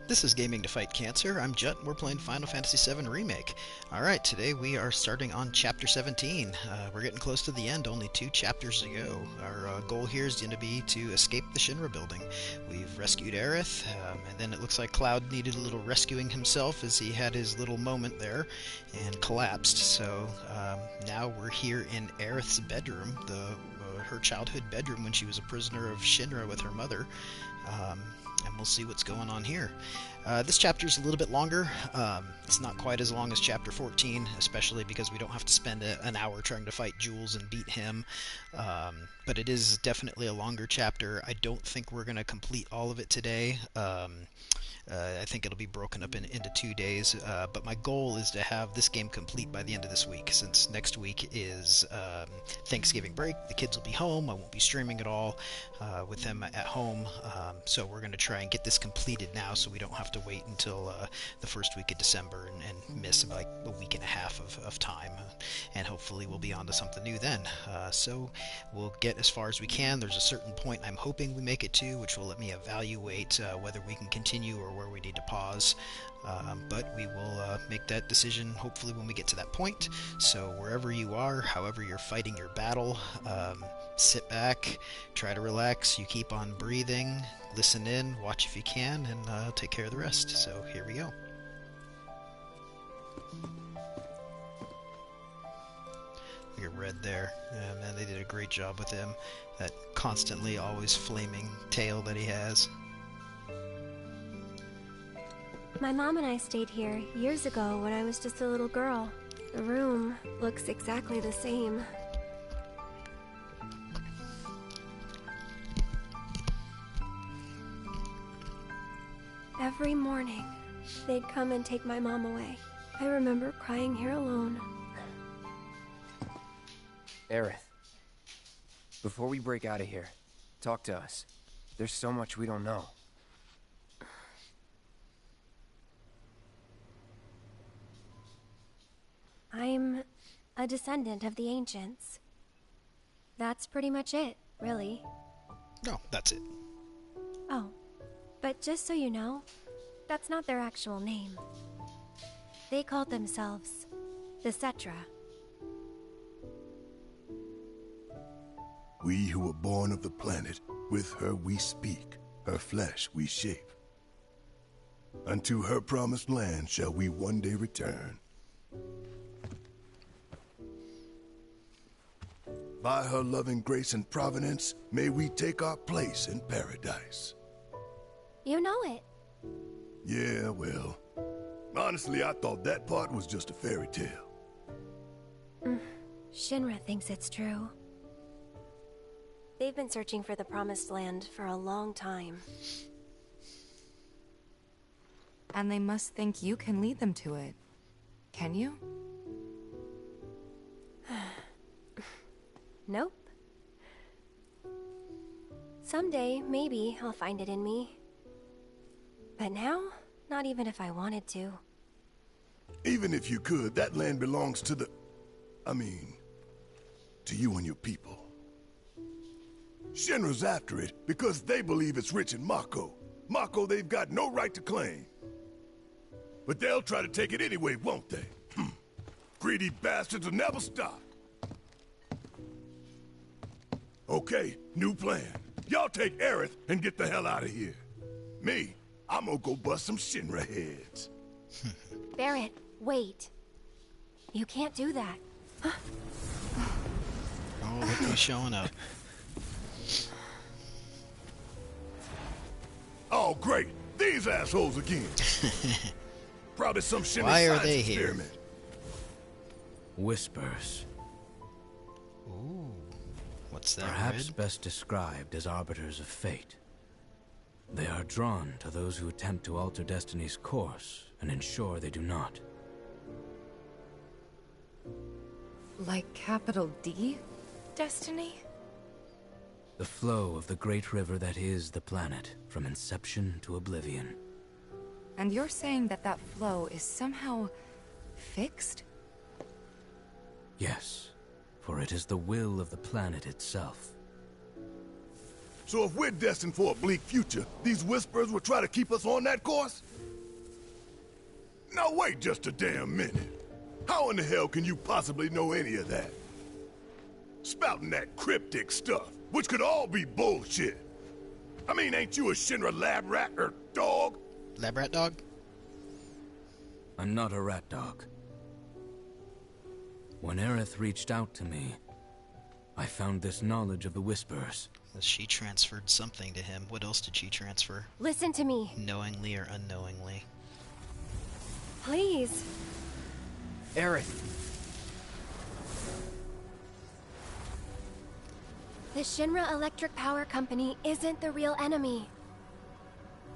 This is Gaming to Fight Cancer. I'm Jet, and we're playing Final Fantasy VII Remake. Alright, today we are starting on Chapter 17. We're getting close to the end, only 2 chapters to go. Our goal here is going to be to escape the Shinra building. We've rescued Aerith, and then it looks like Cloud needed a little rescuing himself as he had his little moment there and collapsed. So now we're here in Aerith's bedroom, her childhood bedroom when she was a prisoner of Shinra with her mother. And we'll see what's going on here. This chapter is a little bit longer. It's not quite as long as Chapter 14, especially because we don't have to spend an hour trying to fight Jules and beat him. But it is definitely a longer chapter. I don't think we're going to complete all of it today. I think it'll be broken up into 2 days, but my goal is to have this game complete by the end of this week, since next week is Thanksgiving break. The kids will be home. I won't be streaming at all with them at home, so we're going to try and get this completed now so we don't have to wait until the first week of December and miss like a week and a half of time, and hopefully we'll be on to something new then. So we'll get as far as we can. There's a certain point I'm hoping we make it to, which will let me evaluate whether we can continue or where we need to pause, but we will make that decision hopefully when we get to that point. So wherever you are, however you're fighting your battle, sit back, try to relax, you keep on breathing, listen in, watch if you can, and take care of the rest. So here we go. Look at Red there. Yeah, man, they did a great job with him. That constantly always flaming tail that he has. My mom and I stayed here years ago when I was just a little girl. The room looks exactly the same. Every morning, they'd come and take my mom away. I remember crying here alone. Aerith, before we break out of here, talk to us. There's so much we don't know. I'm a descendant of the ancients. That's pretty much it, really. No, that's it. Oh, but just so you know, that's not their actual name. They called themselves the Cetra. We who were born of the planet, with her we speak, her flesh we shape. Unto her promised land shall we one day return. By her loving grace and providence, may we take our place in paradise. You know it. Yeah, well, honestly, I thought that part was just a fairy tale. Shinra thinks it's true. They've been searching for the Promised Land for a long time. And they must think you can lead them to it. Can you? Nope. Someday, maybe, I'll find it in me. But now, not even if I wanted to. Even if you could, that land belongs to the... to you and your people. Shinra's after it because they believe it's rich in Mako. Mako they've got no right to claim. But they'll try to take it anyway, won't they? Greedy bastards will never stop. Okay, new plan. Y'all take Aerith and get the hell out of here. Me, I'm gonna go bust some Shinra heads. Barrett, wait. You can't do that. Oh, look who's showing up. Oh, great. These assholes again. Probably some Shinra Why are science they here? experiment. Whispers, Ooh, what's that? perhaps Red? best described as arbiters of fate. They are drawn to those who attempt to alter destiny's course and ensure they do not. Like capital D? Destiny? The flow of the great river that is the planet, from inception to oblivion. And you're saying that that flow is somehow fixed? Yes, for it is the will of the planet itself. So if we're destined for a bleak future, these Whispers will try to keep us on that course? Now wait just a damn minute. How in the hell can you possibly know any of that? Spouting that cryptic stuff, which could all be bullshit. I mean, ain't you a Shinra lab rat or dog? Lab rat dog? I'm not a rat dog. When Aerith reached out to me, I found this knowledge of the Whispers. She transferred something to him. What else did she transfer? Listen to me. Knowingly or unknowingly? Please. Aerith. The Shinra Electric Power Company isn't the real enemy.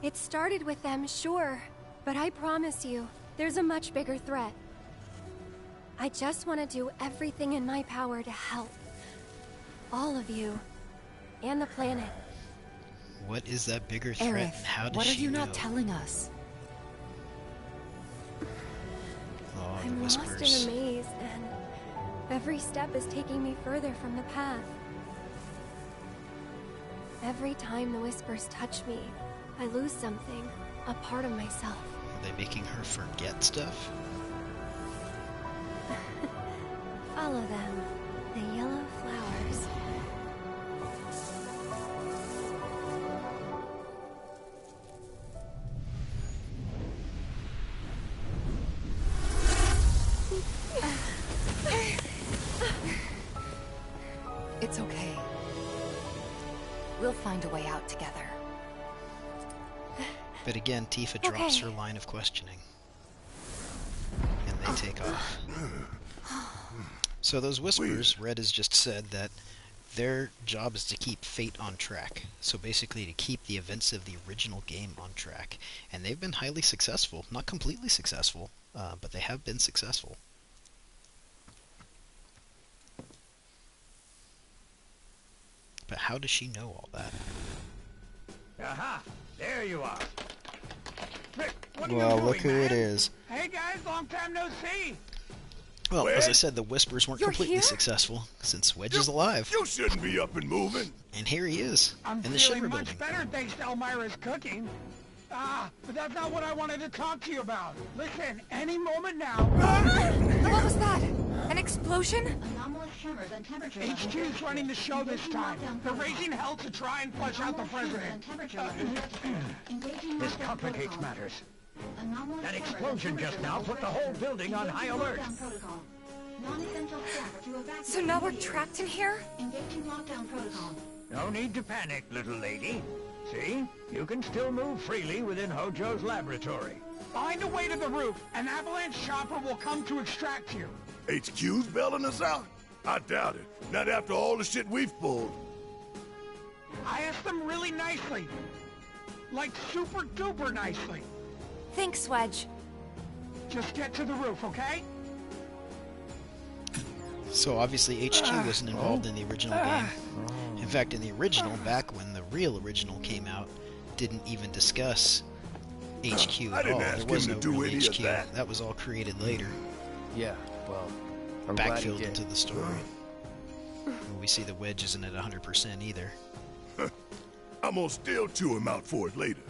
It started with them, sure, but I promise you, there's a much bigger threat. I just want to do everything in my power to help. All of you. And the planet. What is that bigger threat, Aerith, and how does what are she you know? not telling us? Oh, the I'm Whispers. lost in a maze, and every step is taking me further from the path. Every time the Whispers touch me, I lose something, a part of myself. Are they making her forget stuff? Follow them, the yellow flowers. It's okay. We'll find a way out together. But again, Tifa drops Okay. her line of questioning. And they take off. So those Whispers, Red has just said that their job is to keep Fate on track. So basically to keep the events of the original game on track. And they've been highly successful. Not completely successful, but they have been successful. But how does she know all that? Aha! There you are. Rick, what are Well, you look doing, who man? it is. Hey guys, long time no see. Well, as I Wedge? said, the Whispers weren't You're completely here? successful, since Wedge is alive. You shouldn't be up and moving. And here he is, I'm in the feeling Shinra much building. better thanks to Elmira's cooking. But that's not what I wanted to talk to you about. Listen, any moment now. What was that? An explosion? Anomalous tremors and temperature levels. HQ's running the show this time. They're raising hell to try and flush out the president. This complicates matters. That explosion just now put the whole building on high alert. So now we're trapped in here? Engaging lockdown protocol. No need to panic, little lady. See? You can still move freely within Hojo's laboratory. Find a way to the roof. An avalanche chopper will come to extract you. HQ's bailing us out? I doubt it. Not after all the shit we've pulled. I asked them really nicely. Like super duper nicely. Thanks, Wedge. Just get to the roof, okay? So obviously HQ wasn't involved in the original game. In fact, in the original, back when the real original came out, didn't even discuss HQ I at didn't all. ask There him was to no do real any of HQ. that. That was all created later, Yeah, well, I'm glad he backfilled did. into the story. We see the Wedge isn't at 100% either. I'm gonna still chew him out for it later.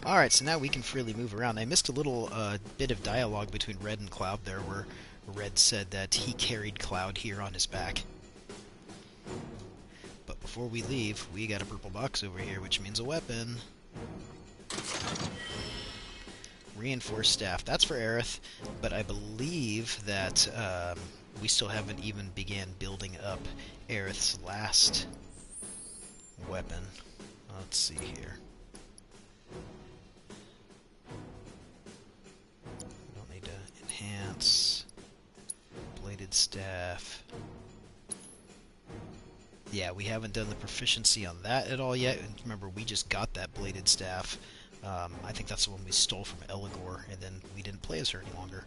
Alright, so now we can freely move around. I missed a little bit of dialogue between Red and Cloud there, where Red said that he carried Cloud here on his back. But before we leave, we got a purple box over here, which means a weapon. Reinforced staff. That's for Aerith, but I believe that we still haven't even began building up Aerith's last weapon. Let's see here. We don't need to enhance. Bladed staff. Yeah, we haven't done the proficiency on that at all yet. And remember, we just got that bladed staff. I think that's the one we stole from Eligor, and then we didn't play as her any longer.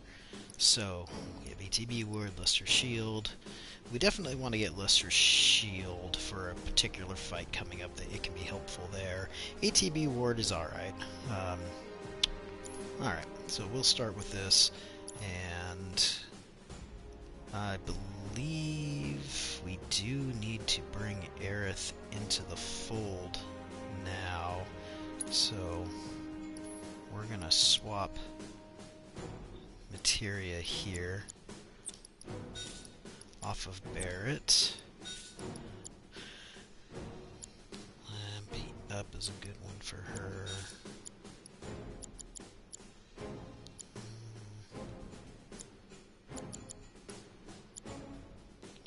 So, we have ATB Ward, Luster's Shield. We definitely want to get Luster's Shield for a particular fight coming up that it can be helpful there. ATB Ward is alright. Alright, so we'll start with this, and I believe we do need to bring Aerith into the fold now So we're gonna swap materia here off of Barrett. Beat up is a good one for her.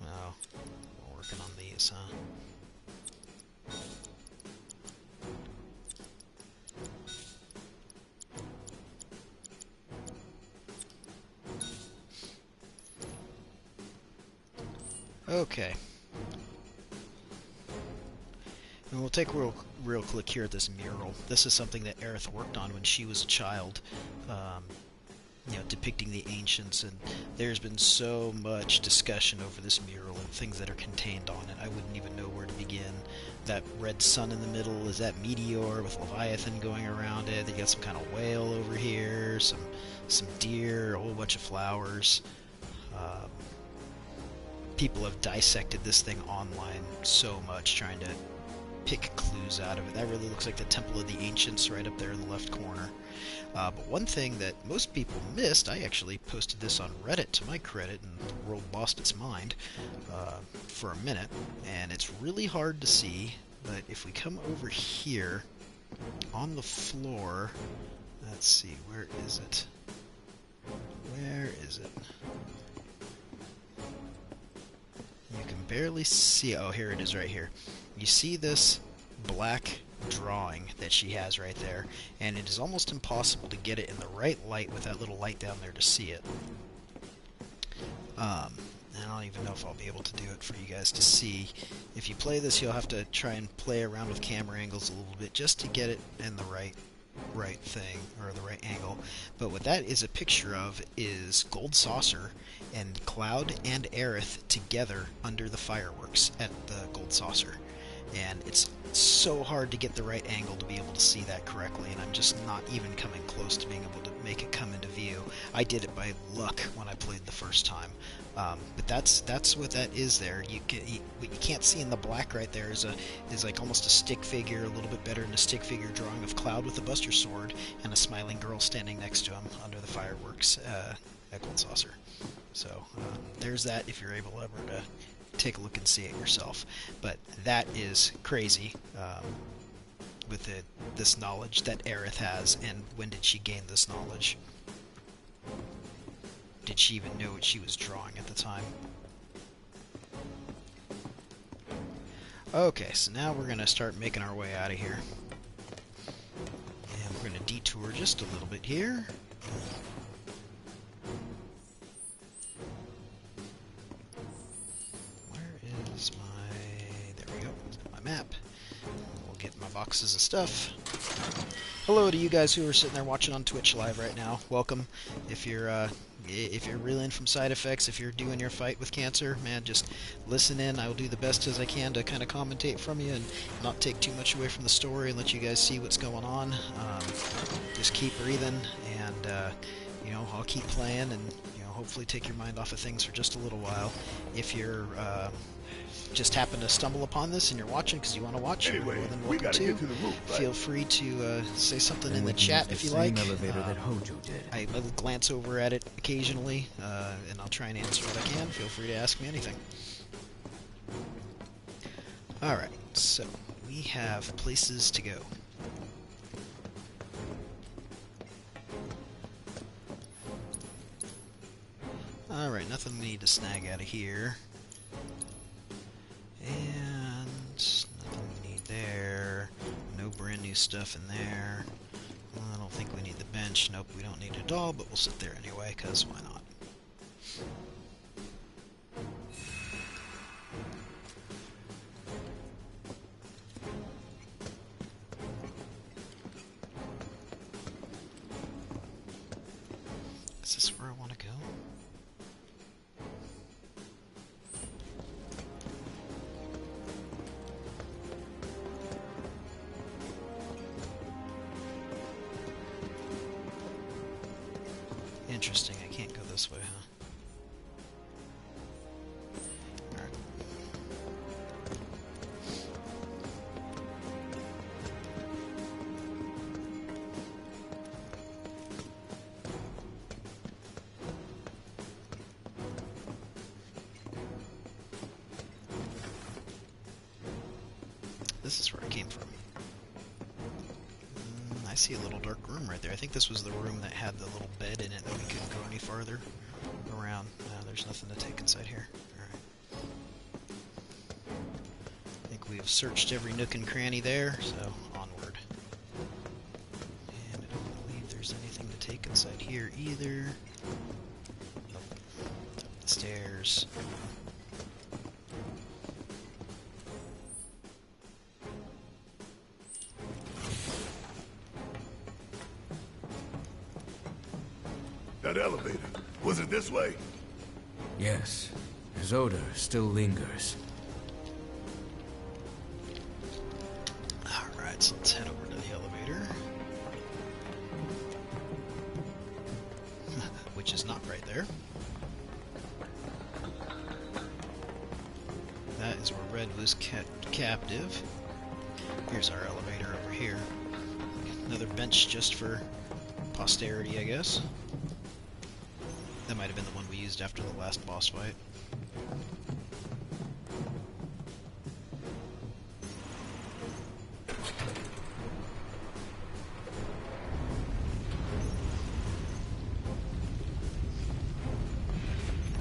Oh, we're working on these, huh? Okay. And we'll take a real quick here at this mural. This is something that Aerith worked on when she was a child, you know, depicting the ancients, and there's been so much discussion over this mural and things that are contained on it. I wouldn't even know where to begin. That red sun in the middle, is that meteor with Leviathan going around it? They got some kind of whale over here, some deer, a whole bunch of flowers. People have dissected this thing online so much, trying to pick clues out of it. That really looks like the Temple of the Ancients right up there in the left corner. But one thing that most people missed, I actually posted this on Reddit to my credit, and the world lost its mind for a minute, and it's really hard to see, but if we come over here on the floor, let's see, where is it? Where is it? You can barely see. Oh, here it is right here. You see this black drawing that she has right there, and it is almost impossible to get it in the right light with that little light down there to see it. I don't even know if I'll be able to do it for you guys to see. If you play this, you'll have to try and play around with camera angles a little bit just to get it in the right thing, or the right angle. But what that is a picture of is Gold Saucer and Cloud and Aerith together under the fireworks at the Gold Saucer. And it's so hard to get the right angle to be able to see that correctly, and I'm just not even coming close to being able to make it come into view. I did it by luck when I played the first time. But that's what that is there. What you can't see in the black right there is like almost a stick figure, a little bit better than a stick figure drawing of Cloud with a Buster Sword and a smiling girl standing next to him under the fireworks at Gold Saucer. So there's that if you're able ever to take a look and see it yourself. But that is crazy with this knowledge that Aerith has, and when did she gain this knowledge? Did she even know what she was drawing at the time? Okay, so now we're going to start making our way out of here. And we're going to detour just a little bit here. Where is my... There we go. My map. We'll get my boxes of stuff. Hello to you guys who are sitting there watching on Twitch live right now. Welcome. If you're reeling from side effects, if you're doing your fight with cancer, man, just listen in. I will do the best as I can to kind of commentate from you and not take too much away from the story and let you guys see what's going on. Just keep breathing, and you know, I'll keep playing, and you know, hopefully take your mind off of things for just a little while. If you're just happen to stumble upon this and you're watching because you want to watch, Anyway, you're more than we welcome gotta to. get to the roof, right? Feel free to say something And in we the can chat use if the you same like. elevator that Hojo did. I will glance over at it occasionally, and I'll try and answer what I can. Feel free to ask me anything. Alright, so we have places to go. Alright, nothing we need to snag out of here. And nothing we need there. No brand new stuff in there. Well, I don't think we need the bench. Nope, we don't need it at all, but we'll sit there anyway, because why not? Is this where I want to go? Interesting, I can't go this way, huh? Alright. This is where I came from. I see a little dark room right there. I think this was the room that had the little bed in it that we couldn't go any farther around. No, there's nothing to take inside here. Alright. I think we've searched every nook and cranny there, so onward. And I don't believe there's anything to take inside here either. Nope. Up the stairs. That elevator, was it this way? Yes. His odor still lingers. Alright, so let's head over to the elevator. Which is not right there. That is where Red was kept captive. Here's our elevator over here. Another bench just for posterity, I guess. That might have been the one we used after the last boss fight.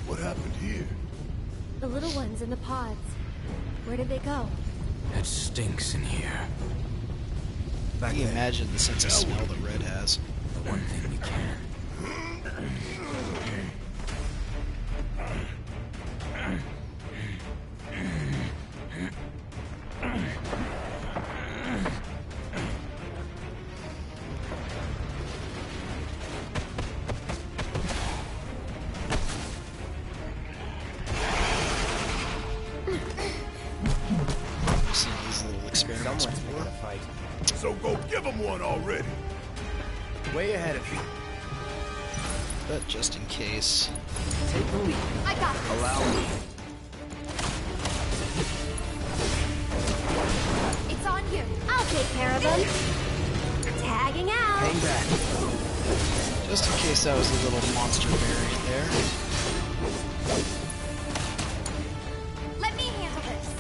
What happened here? The little ones in the pods. Where did they go? It stinks in here. Can you imagine the sense of smell that Red has? The one thing we can. Seen these little experiments Someone's before. gonna fight. So go give him one already. Way ahead of you. But just in case. Take the lead. I got this. Allow me. It's on you. I'll take care of them. Tagging out. Hang back. Just in case that was a little monster variant there. Let me handle this.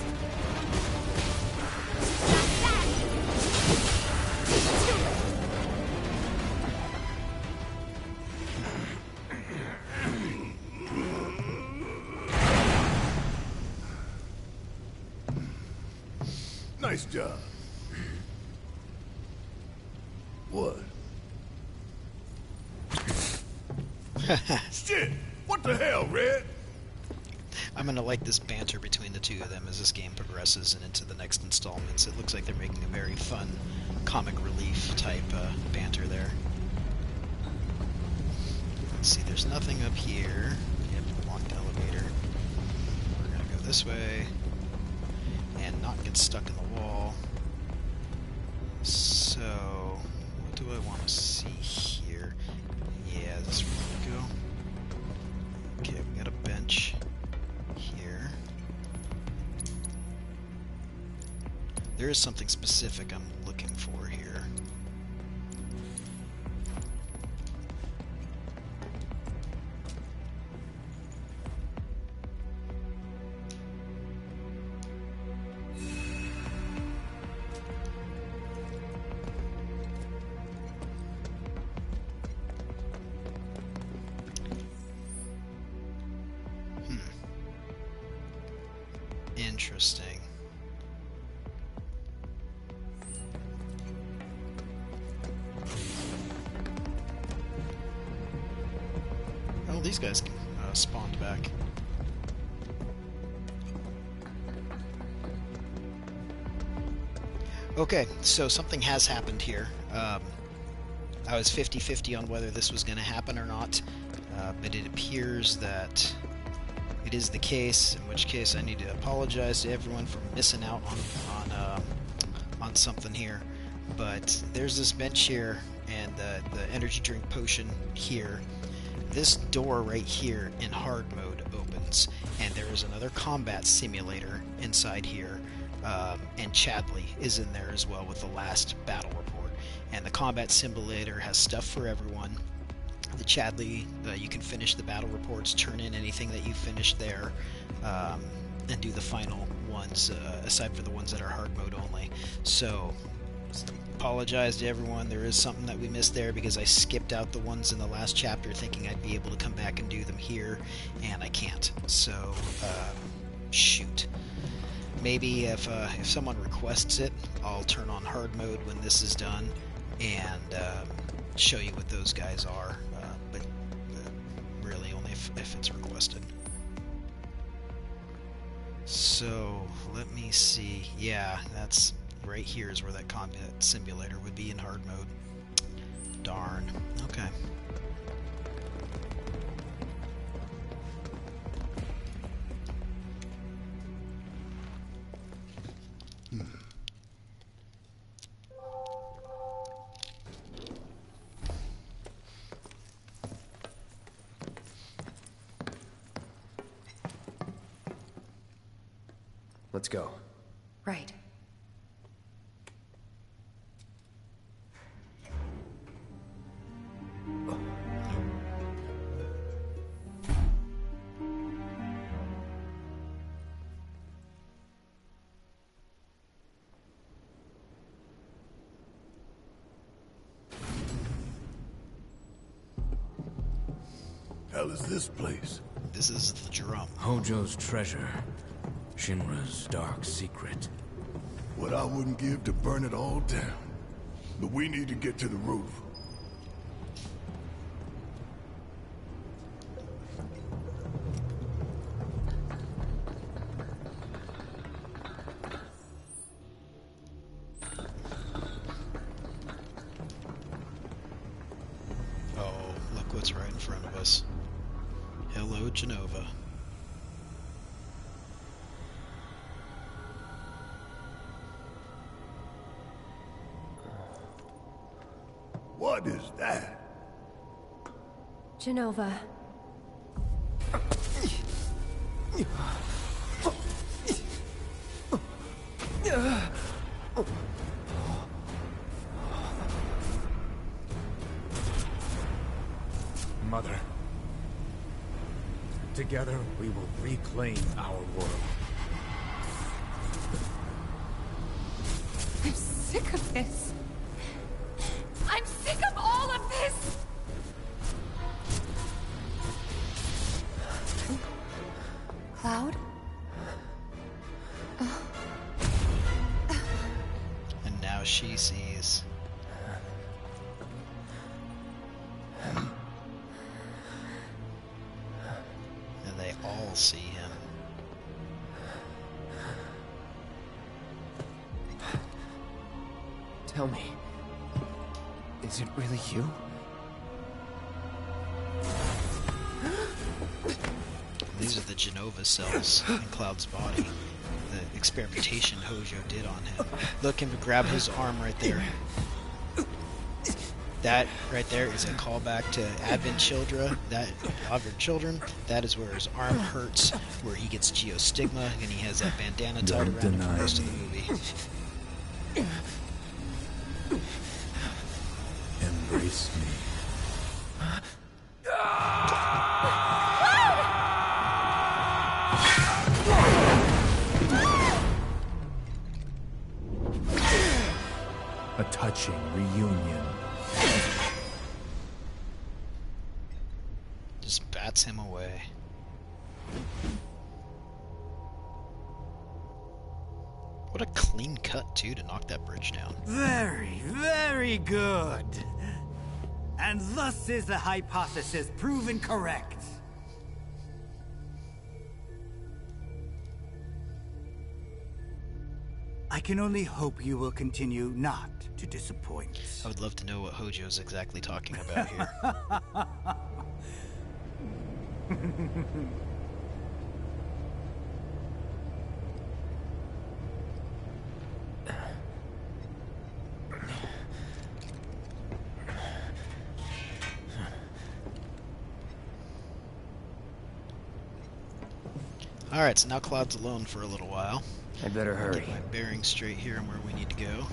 Nice job. What? Shit! What the hell, Red? I'm gonna like this banter between the two of them as this game progresses and into the next installments. It looks like they're making a very fun comic relief type banter there. Let's see, there's nothing up here. Yep, locked elevator. We're gonna go this way and not get stuck in the wall. So, what do I want to see here? Yeah, this is where we go. Okay, we got a bench here. There is something specific I'm looking for here. Interesting. Oh, these guys spawned back. Okay, so something has happened here. I was 50-50 on whether this was going to happen or not, but it appears that it is the case, in which case I need to apologize to everyone for missing out on something here. But there's this bench here, and the energy drink potion here. This door right here in hard mode opens, and there is another combat simulator inside here, and Chadley is in there as well with the last battle report. And the combat simulator has stuff for everyone. The Chadley, you can finish the battle reports, turn in anything that you finished there, and do the final ones, aside for the ones that are hard mode only. So, apologize to everyone. There is something that we missed there because I skipped out the ones in the last chapter thinking I'd be able to come back and do them here, and I can't. So, shoot. Maybe if someone requests it, I'll turn on hard mode when this is done and show you what those guys are, but really only if it's requested. So, let me see. Yeah, that's right here is where that combat simulator would be in hard mode. Darn. Okay. Let's go. Right. Hell is this place? This is the drum. Hojo's treasure. Shinra's dark secret. What I wouldn't give to burn it all down. But we need to get to the roof. Oh, look what's right in front of us. Hello, Genova. What is that? Genova. Mother. Together, we will reclaim our world. I'm sick of this. I'm sick of all of this! Cloud? And now she sees. And they all see him. Tell me, is it really you? These are the Genova cells in Cloud's body. The experimentation Hojo did on him. Look him grab his arm right there. That right there is a callback to Advent Children. That is where his arm hurts, where he gets geostigma, and he has that bandana tied around him for most of the movie. Embrace me. A touching reunion. Just bats him away. What a clean cut, too, to knock that bridge down. Very, very good. And thus is the hypothesis proven correct. I can only hope you will continue not to disappoint. I would love to know what Hojo is exactly talking about here. Alright, so now Cloud's alone for a little while. I better hurry. Get my bearings straight here and where we need to go.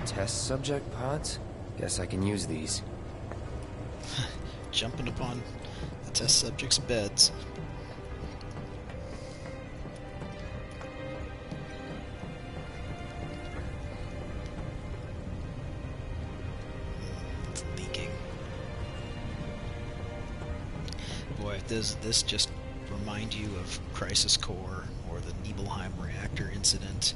Test subject pods? Guess I can use these. Jumping upon the test subjects' beds. It's leaking. Boy, does this just remind you of Crisis Core or the Nibelheim reactor incident?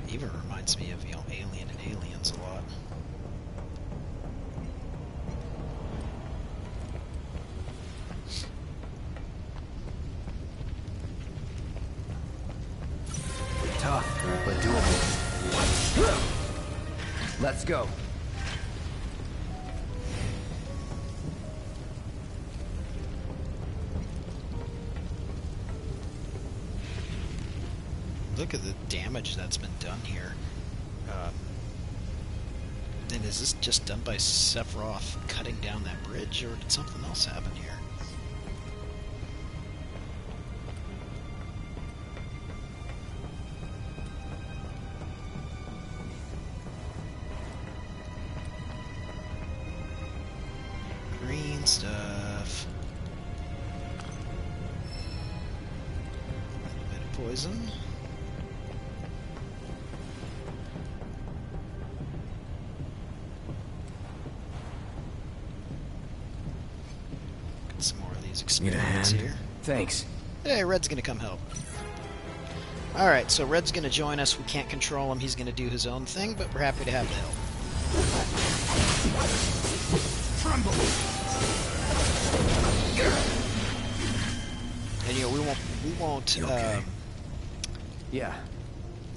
It even reminds me of, Alien and Aliens a lot. Tough, but doable. Let's go. Look at the damage that's been done here. And is this just done by Sephiroth cutting down that bridge, or did something else happen here? Green stuff. A little bit of poison. Some more of these experiments here. Thanks. Hey, Red's gonna come help. Alright, so Red's gonna join us. We can't control him. He's gonna do his own thing, but we're happy to have the help. Tremble! And we won't Okay. Yeah.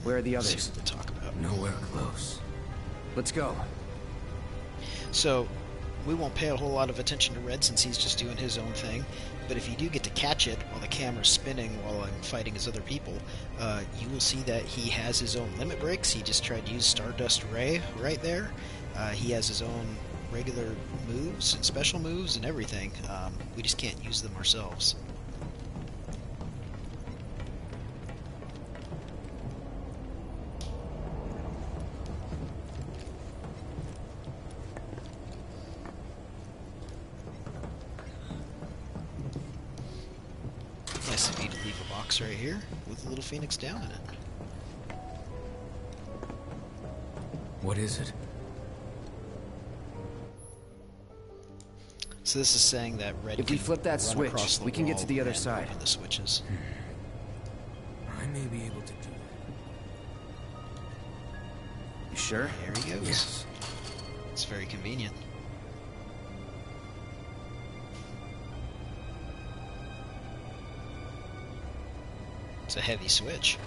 Where are the see others? what to talk about. Nowhere close. Let's go. So we won't pay a whole lot of attention to Red since he's just doing his own thing. But if you do get to catch it while the camera's spinning while I'm fighting his other people, you will see that he has his own limit breaks. He just tried to use Stardust Ray right there. He has his own regular moves and special moves and everything. We just can't use them ourselves. Nice of you to leave a box right here with a little phoenix down in it. What is it? So this is saying that Red If can we flip that run switch, across the we can get wall to the other and side. open the switches. I may be able to do You sure? There he that. goes. Yes. It's very convenient. It's a heavy switch.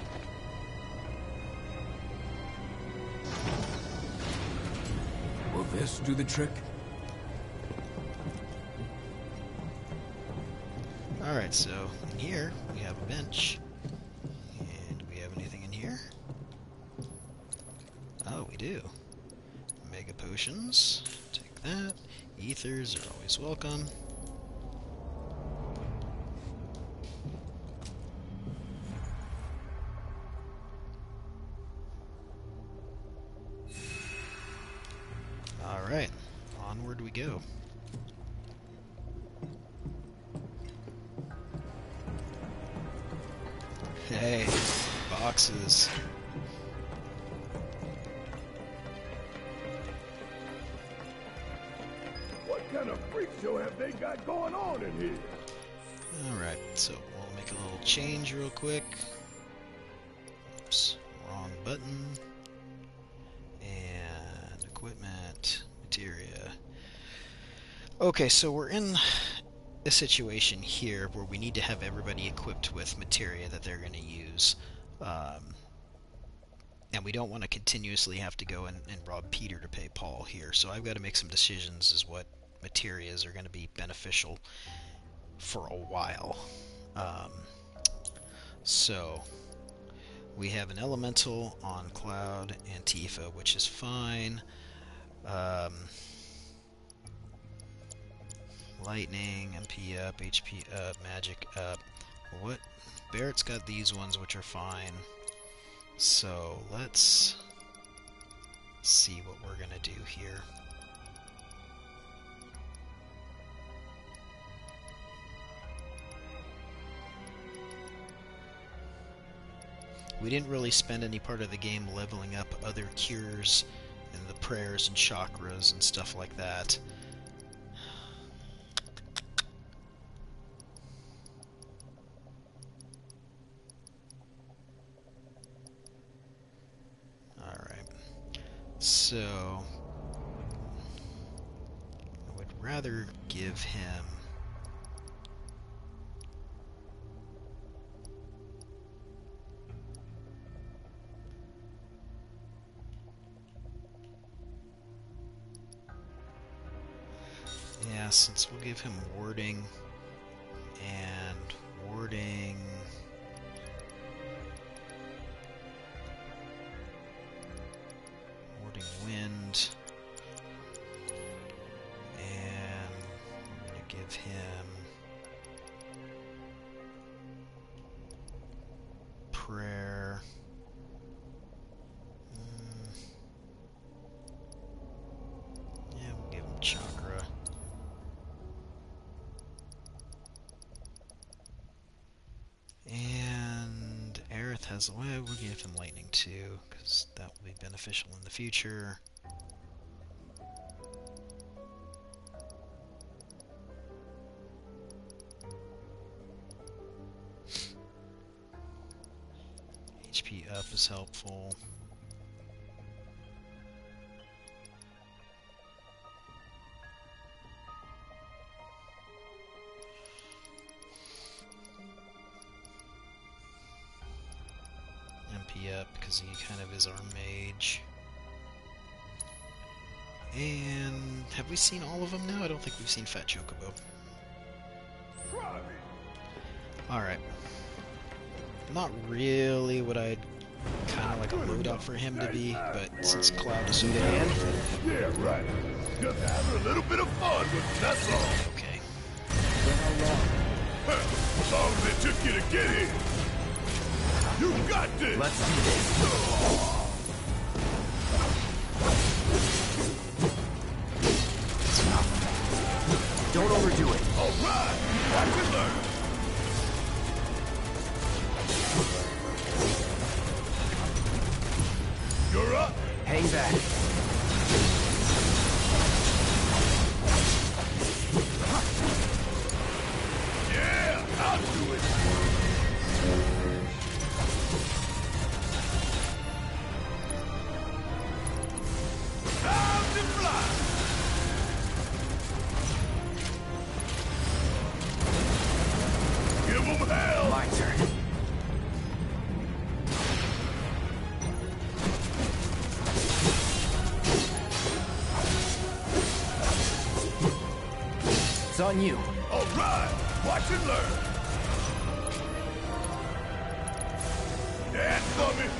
Will this do the trick? Alright, so in here we have a bench. And do we have anything in here? Oh, we do. Mega potions. Take that. Ethers are always welcome. Alright, onward we go. Hey, boxes. What kind of freak show have they got going on in here? Alright, so we'll make a little change real quick. Oops, wrong button. And equipment, materia. Okay, so we're in a situation here where we need to have everybody equipped with materia that they're going to use. And we don't want to continuously have to go and rob Peter to pay Paul here. So I've got to make some decisions as what materias are going to be beneficial for a while. So we have an elemental on Cloud and Tifa, which is fine. Lightning, MP up, HP up, magic up. What? Barrett's got these ones, which are fine. So let's see what we're gonna do here. We didn't really spend any part of the game leveling up other cures and the prayers and chakras and stuff like that. Alright. So I would rather give him since we'll give him warding and warding wind, and we're going to give him prayer. Yeah, we'll give him chakra. And Aerith has, well, we'll give him lightning too, because that will be beneficial in the future. HP up is helpful. MP up because he kind of is our mage. And have we seen all of them now? I don't think we've seen Fat Chocobo. Alright. Not really what I'd kind of like a loadout for him to be, but since Cloud is so good. Yeah, right. Just having a little bit of fun with that's all. Okay. As long as it took you to get here. You got this! Let's do this. Don't overdo it. Alright! Watch and learn! You're up! Hang back. Yeah! I'll do it! Time to fly! Give them hell! My turn. It's on you. All right, watch and learn. That's coming.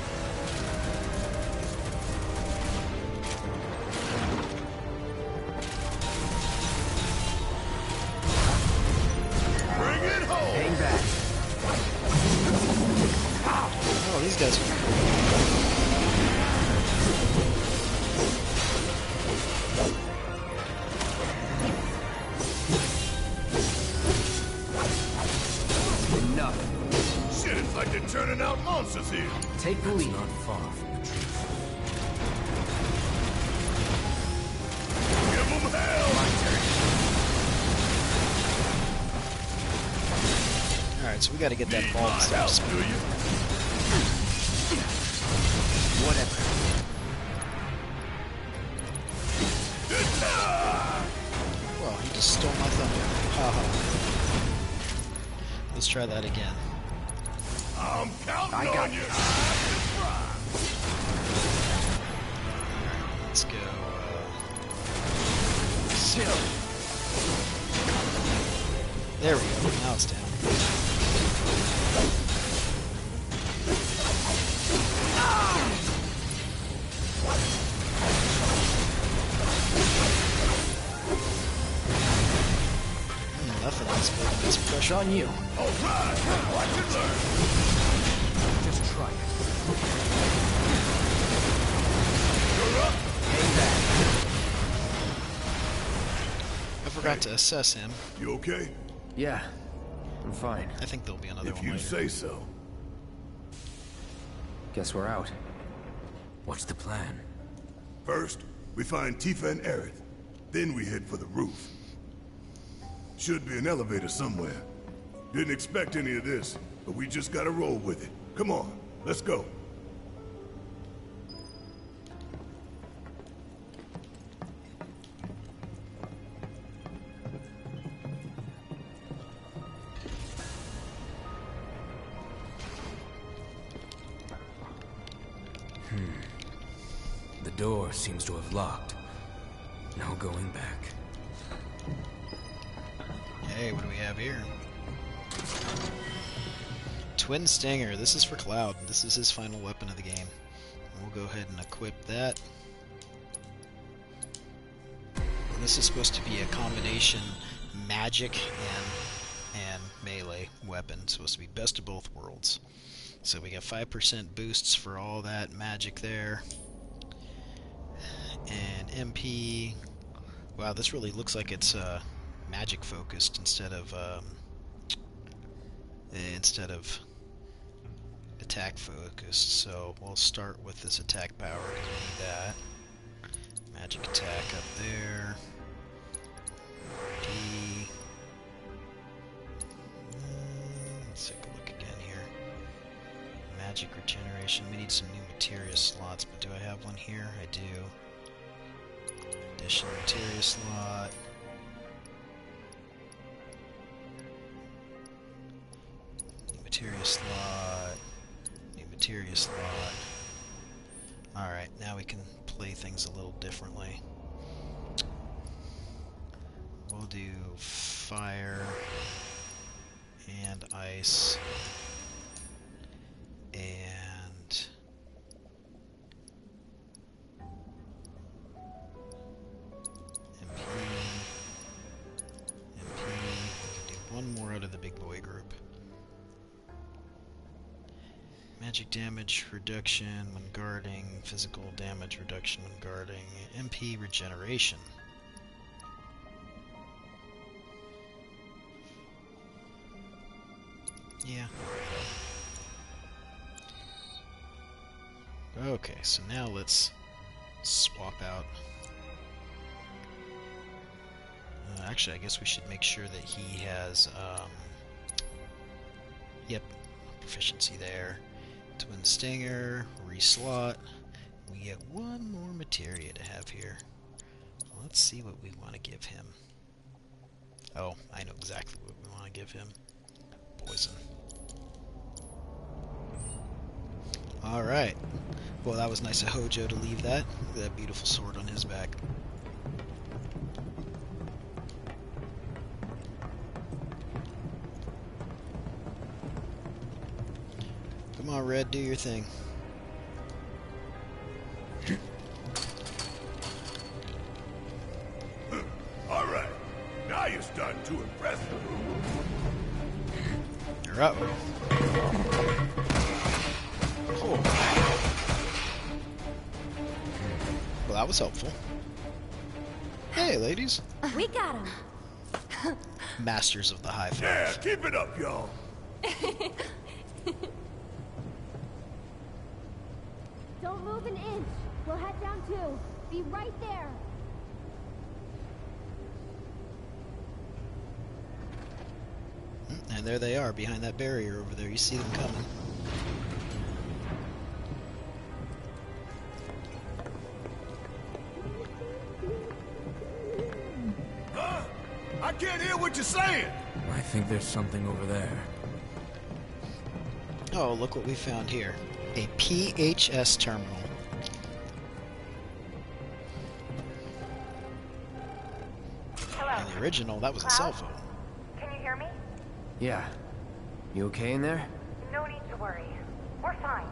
Bring it home. Hang back. Oh, these guys are... Enough. Shit, it's like they're turning out monsters here. Take the lead. Not far from the truth. Give them hell. My turn. Alright, so we gotta get that Need ball my and help, stuff. do you? Whatever. Well, he just stole my thunder. Haha. Let's try that again. I'm counting I got on you. this. Let's go, Chill. there we go. Now it's down. Nothing else but this Push pressure. on you. All right, watch and learn. Just try it. You're up. Hang back. I forgot to assess him. You okay? Yeah, I'm fine. I think there'll be another If one you later. say so. Guess we're out. What's the plan? First, we find Tifa and Aerith. Then we head for the roof. Should be an elevator somewhere. Didn't expect any of this, but we just gotta roll with it. Come on, let's go. The door seems to have locked. No going back. Hey, what do we have here? Twin Stinger. This is for Cloud. This is his final weapon of the game. We'll go ahead and equip that. And this is supposed to be a combination magic and melee weapon. It's supposed to be best of both worlds. So we got 5% boosts for all that magic there. And MP. Wow, this really looks like it's magic focused instead of attack focused. So we'll start with this attack power. We need that. Magic attack up there. MP. Let's take a look again here. Magic regeneration. We need some new materia slots, but do I have one here? I do. Additional materia slot. New materia slot. New materia slot. Alright, now we can play things a little differently. We'll do fire and ice and one more out of the big boy group. Magic damage reduction when guarding, physical damage reduction when guarding, MP regeneration. Yeah. Okay, so now let's swap out. Actually, I guess we should make sure that he has, yep, proficiency there. Twin Stinger, reslot. We get one more materia to have here. Let's see what we want to give him. Oh, I know exactly what we want to give him. Poison. Alright. Well, that was nice of Hojo to leave that. Look at that beautiful sword on his back. Come on, Red, do your thing. Alright, now you're starting to impress me. You're up. Oh. Well, that was helpful. Hey, ladies. We got him. Masters of the high five. Yeah, keep it up, y'all. Don't move an inch. We'll head down too. Be right there. And there they are, behind that barrier over there. You see them coming. Huh? I can't hear what you're saying. I think there's something over there. Oh, look what we found here. A PHS terminal. Hello. In the original, that was a cell phone. Can you hear me? Yeah. You okay in there? No need to worry. We're fine.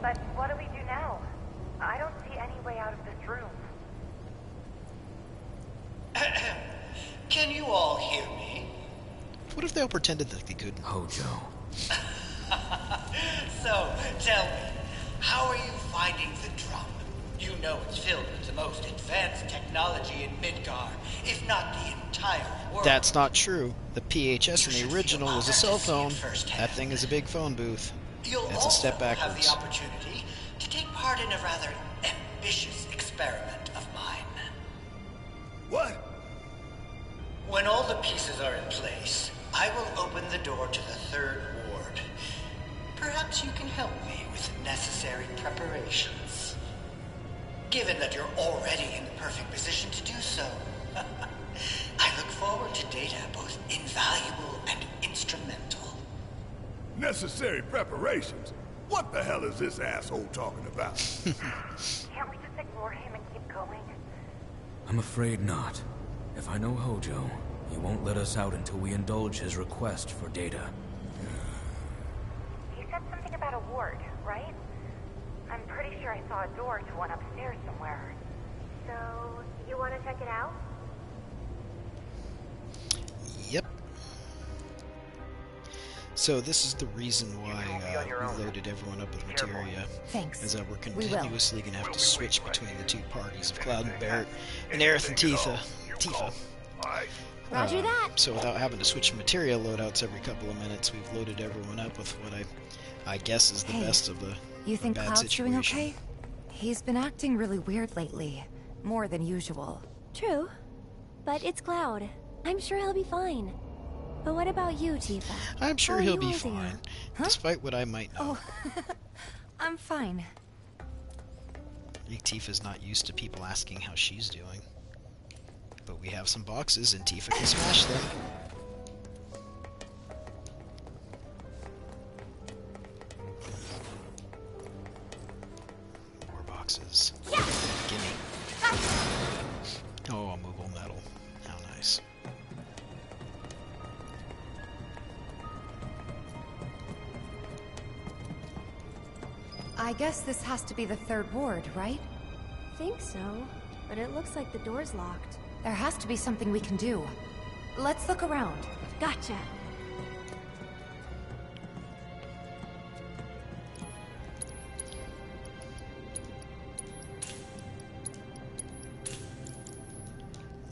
But what do we do now? I don't see any way out of this room. Can you all hear me? What if they all pretended that they couldn't? Hojo. So, tell me, how are you finding the drop? You know it's filled with the most advanced technology in Midgar, if not the entire world. That's not true. The PHS in the original was a cell phone. firsthand. That thing is a big phone booth. You'll That's a also step have backwards. the opportunity to take part in a rather ambitious experiment of mine. What? When all the pieces are in place, I will open the door to the third ward. Perhaps you can help me with necessary preparations. Given that you're already in the perfect position to do so. I look forward to data both invaluable and instrumental. Necessary preparations? What the hell is this asshole talking about? Can't we just ignore him and keep going? I'm afraid not. If I know Hojo, he won't let us out until we indulge his request for data. He said something about a ward, right? I'm pretty sure I saw a door to one upstairs somewhere. So, you want to check it out? Yep. So this is the reason why we loaded everyone up with materia. Thanks. Is that we're We will. continuously going to have to switch between the two parties of Cloud and Barrett, and Aerith and Tifa. Roger that. So without having to switch materia loadouts every couple of minutes, we've loaded everyone up with what I guess is the Hey, best of the You think bad Cloud's situation. doing okay? He's been acting really weird lately. More than usual. True. But it's Cloud. I'm sure he'll be fine. But what about you, Tifa? I'm sure How are he'll you be all fine, doing? despite what I might know. Oh, I'm fine. Tifa's not used to people asking how she's doing. But we have some boxes, and Tifa can smash them. More boxes. Gimme. Oh, a movable metal. How nice. I guess this has to be the third ward, right? Think so. But it looks like the door's locked. There has to be something we can do. Let's look around. Gotcha.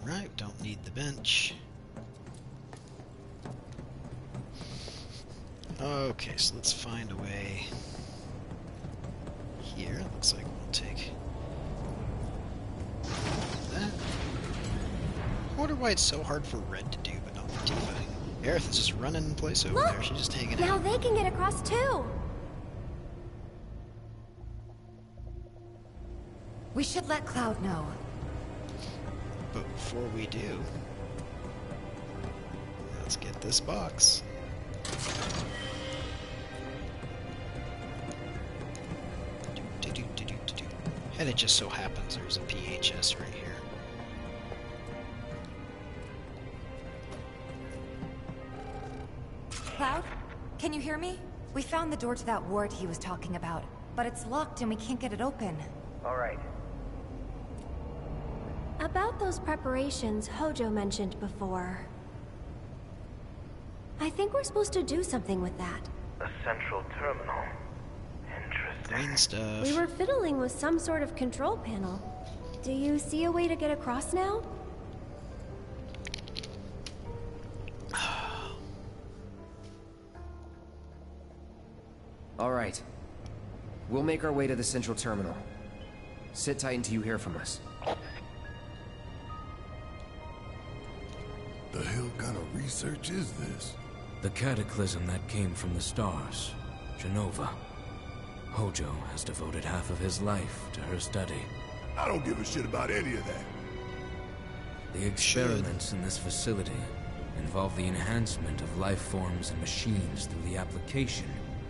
Right, don't need the bench. Okay, so let's find a way here. Looks like we'll take that. I wonder why it's so hard for Red to do, but not for Tifa. Aerith is just running in place over Look! there. She's just hanging Now out. they can get across too. We should let Cloud know. But before we do, let's get this box. And it just so happens there's a PHS right here. Cloud? Can you hear me? We found the door to that ward he was talking about, but it's locked and we can't get it open. Alright. About those preparations Hojo mentioned before. I think we're supposed to do something with that. A central terminal. Interesting. Green stuff. We were fiddling with some sort of control panel. Do you see a way to get across now? Alright. We'll make our way to the central terminal. Sit tight until you hear from us. The hell kind of research is this? The cataclysm that came from the stars, Genova. Hojo has devoted half of his life to her study. I don't give a shit about any of that. The experiments in this facility involve the enhancement of life forms and machines through the application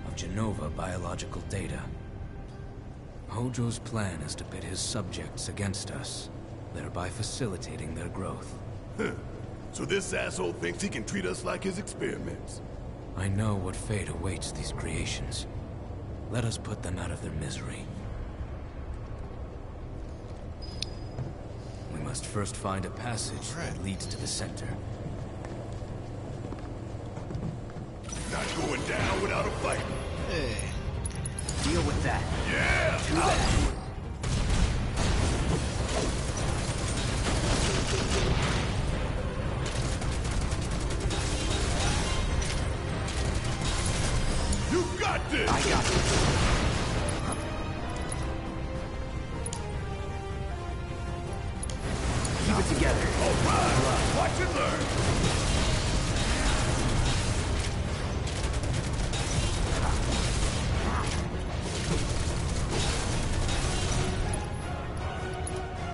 of Genova biological data. Hojo's plan is to pit his subjects against us, thereby facilitating their growth. Huh. So this asshole thinks he can treat us like his experiments. I know what fate awaits these creations. Let us put them out of their misery. We must first find a passage that leads to the center. Not going down without a fight. Hey. Deal with that. Yeah! Do that. You got this! I got this. Keep it together. All right, watch and learn.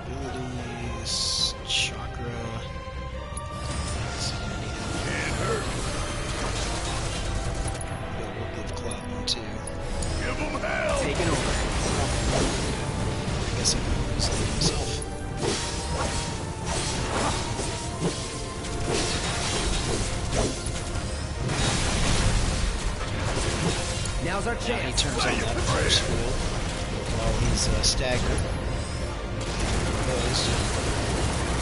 Abilities, chakra. Can't hurt. Yeah, we'll give Cloud one too. Give him hell. Taking over. I guess I can use it himself. Now's our He chance. turns on that first wheel while he's staggered. Goes.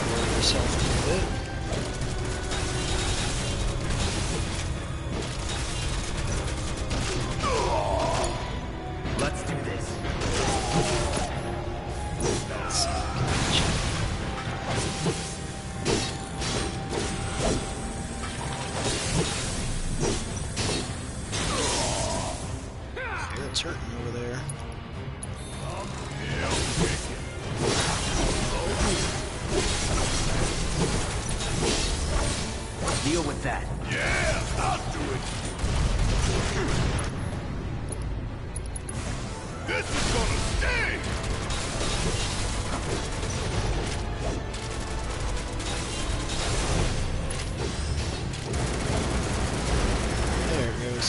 Lower yourself a little bit. Let's do this. Let's see if we can reach it. It's hurting over there. Deal with that. Yeah, I'll do it. This is gonna sting. There it goes.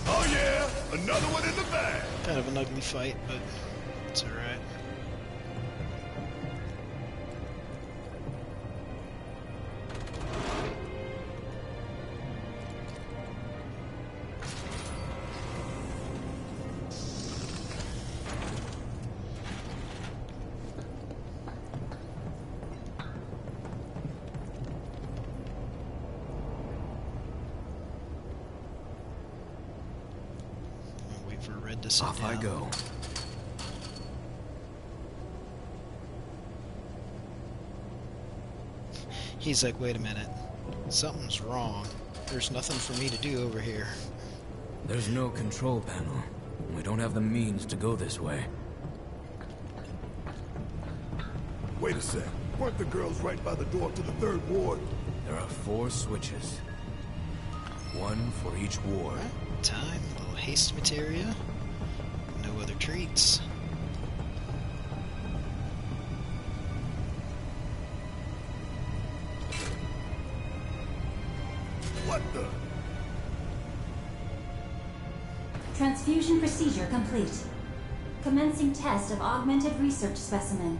Oh yeah, another one in the bag. Kind of an ugly fight, but it's alright. Wait for Red to sit Off down. I go. He's like, wait a minute. Something's wrong. There's nothing for me to do over here. There's no control panel. We don't have the means to go this way. Wait a sec. Weren't the girls right by the door to the third ward? There are 4 switches. One for each ward. Time, a little haste materia. No other treats. What the? Transfusion procedure complete. Commencing test of augmented research specimen.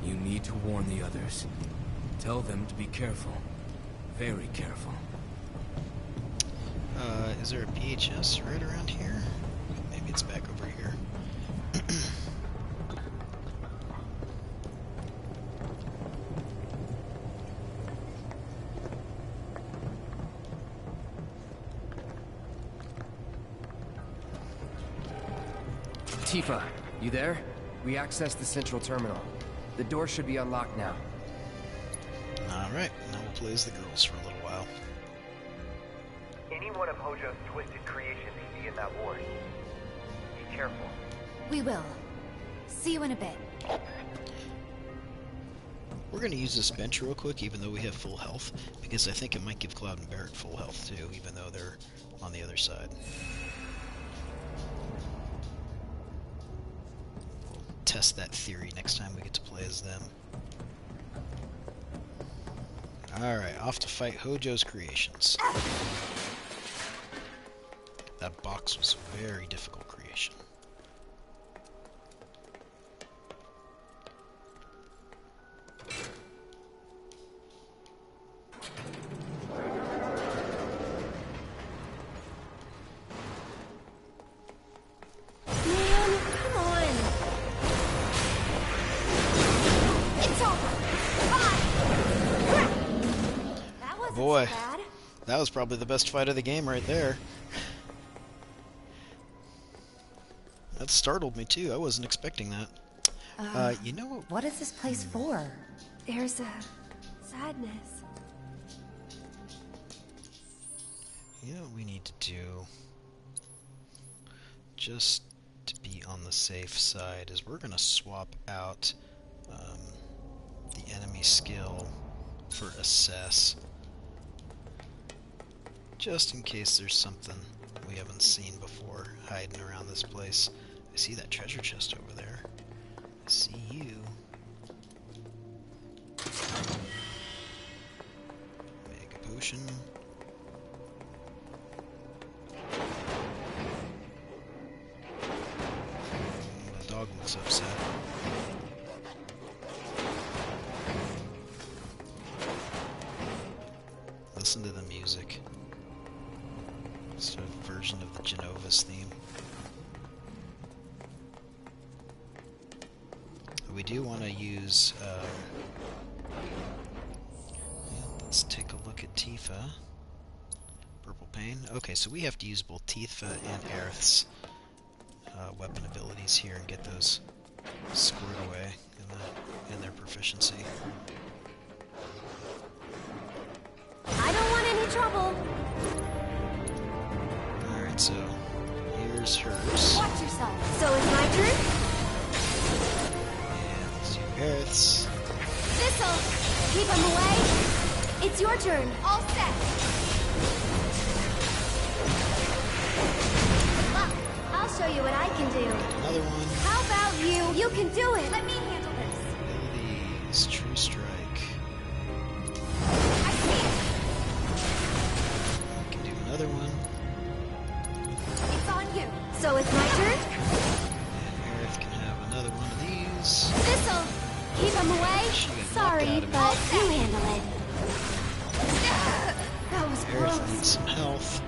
You need to warn the others. Tell them to be careful. Very careful. Is there a PHS right around here? Maybe it's back over here. Tifa, you there? We accessed the central terminal. The door should be unlocked now. Alright, now we'll play as the girls for a little while. Any one of Hojo's twisted creations can be in that ward. Be careful. We will. See you in a bit. We're going to use this bench real quick, even though we have full health, because I think it might give Cloud and Barrett full health too, even though they're on the other side. We'll test that theory next time we get to play as them. Alright, off to fight Hojo's creations. That box was a very difficult creation. Man, come on. It's over. Bye. That wasn't Boy, so bad. that was probably the best fight of the game right there. That startled me too. I wasn't expecting that. You know What is this place for? There's a sadness. You know what we need to do, just to be on the safe side, is we're going to swap out the enemy skill for assess, just in case there's something we haven't seen before hiding around this place. I see that treasure chest over there. I see you. Mega potion. The dog looks upset. Listen to the music. It's a version of the Genova's theme. We do want to use, let's take a look at Tifa. Purple Pain. Okay, so we have to use both Tifa and Aerith's weapon abilities here and get those squared away in their proficiency. I don't want any trouble. Alright, so here's hers. Watch yourself. So it's my turn? And let's do Aerith's. This'll keep him away. It's your turn. All set. Look, I'll show you what I can do. Another one. How about you? You can do it. Let me handle this. Abilities. True Strike. I see it. We can do another one. It's on you. So it's my turn? And Aerith can have another one of these. This'll keep him away. Sorry, but you handle it. That was Aerith gross. needs some health.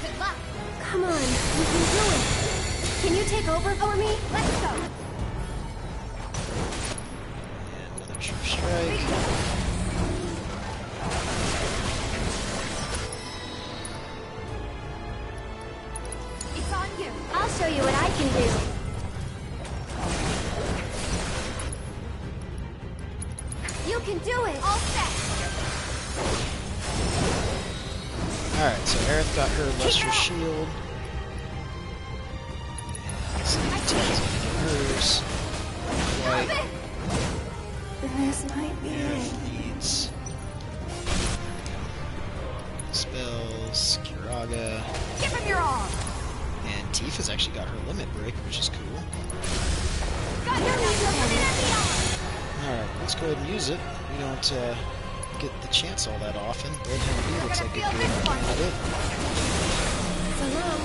Good luck. Come on, you can do it. Can you take over for me? Let's go. And another True Strike. It's on you. I'll show you what I can do. You can do it. All set. Alright, so Aerith got her Lesser Shield. And Tifa's gonna get hers. Right. This might be Aerith needs spells, Kiraga. Give him your all. And Tifa's actually got her limit break, which is cool. Got your Alright, let's go ahead and use it. We don't get the chance all that often. Red Hand looks like a good candidate. So long.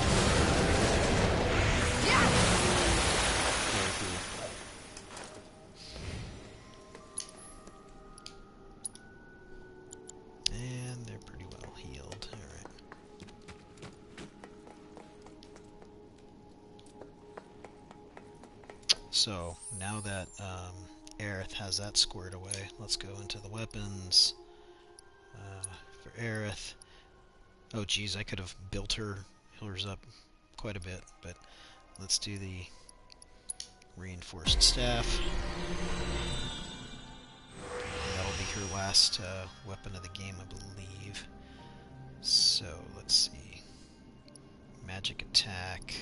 Yeah. Very cool. And they're pretty well healed. Alright. So, now that Aerith has that squared away, let's go into the weapons. For Aerith. Oh geez, I could have built hers up quite a bit, but let's do the reinforced staff. And that'll be her last weapon of the game, I believe. So, let's see. Magic attack.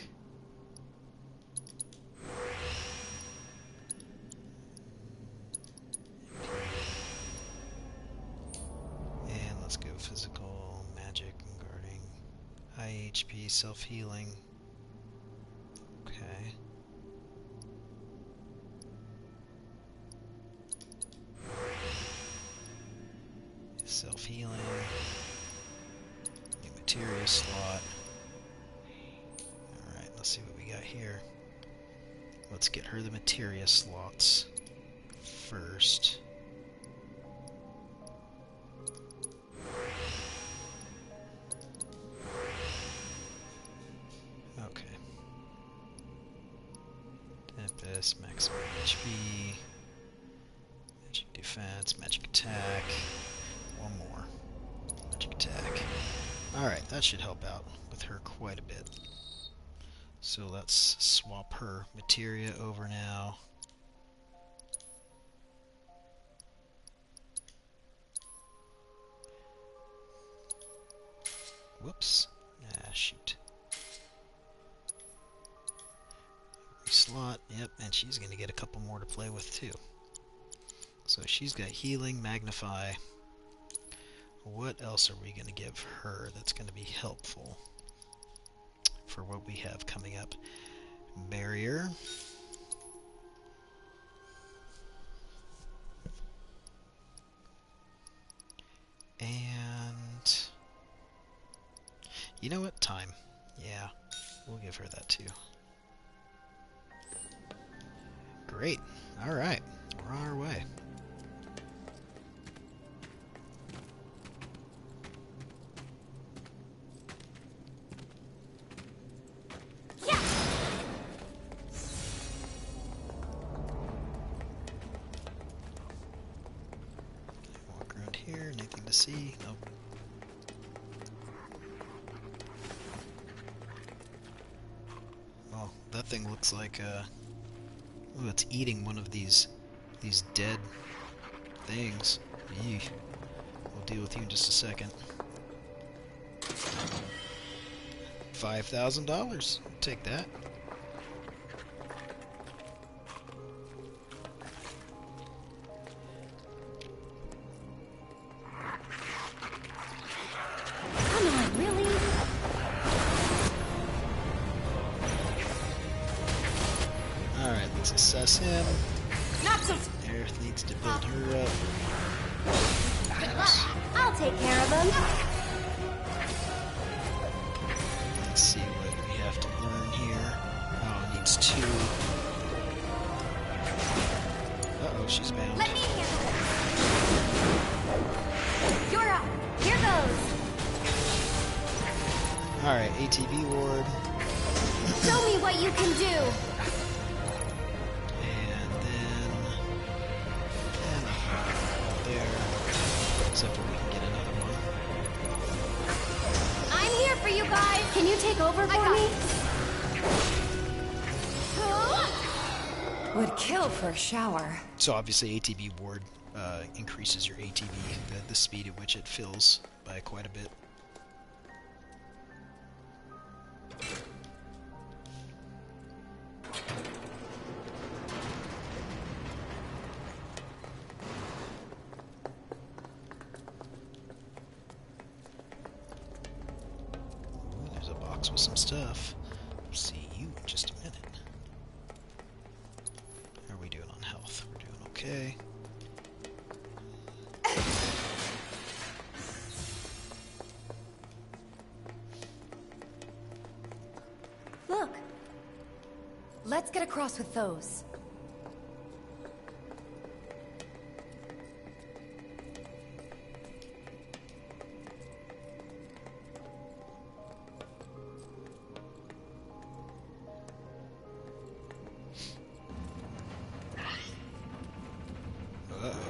And let's go physical, magic, and guarding. High HP, self-healing. Okay. Self-healing. New materia slot. Alright, let's see what we got here. Let's get her the materia slots first. Okay. Tempest, maximum HP, magic defense, magic attack, one more, magic attack. Alright, that should help out with her quite a bit. So let's swap her materia over now. Whoops. Ah, shoot. Slot, yep, and she's going to get a couple more to play with too. So she's got healing, magnify. What else are we going to give her that's going to be helpful for what we have coming up? Barrier. And you know what? Time. Yeah, we'll give her that too. Great. Alright, we're on our way. Yeah. Walk around here, anything to see? Nope. Oh, that thing looks like ooh, it's eating one of these dead things. Eey. We'll deal with you in just a second. $5,000. Take that. Come on, really? Alright, let's assess him. Not so. Aerith needs to build her up. I'll take care of them. Let's see what we have to learn here. Oh, it needs 2. Uh-oh, she's bound. Let me handle it. You're up. Here goes. Alright, ATV ward. Show me what you can do. And then... And there. Except for we can get another one. I'm here for you guys. Can you take over for me? Would kill for a shower. So obviously ATV ward increases your ATV, the speed at which it fills by quite a bit. Ooh, there's a box with some stuff. We'll see you in just a minute. How are we doing on health? We're doing okay. Look. Let's get across with those. Uh-oh.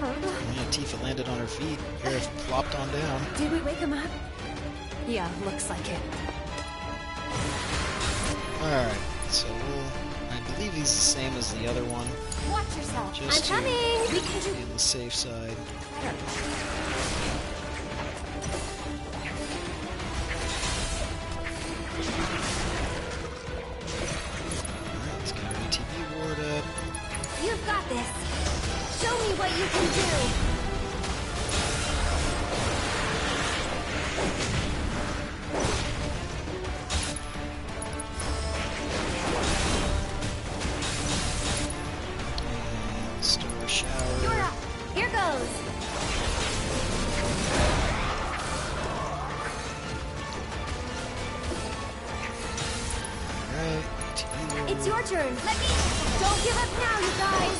Yeah, Tifa landed on her feet. Aerith flopped on down. Did we wake him up? Yeah, looks like it. Alright, so I believe he's the same as the other one. Watch yourself. Just I'm coming. to be on the safe side. Alright, let's get our ATV ward up. You've got this. Show me what you can do. And star shower. You're up. Here goes. Alright, ATV ward. It's your turn. Let me. Don't give up now, you guys.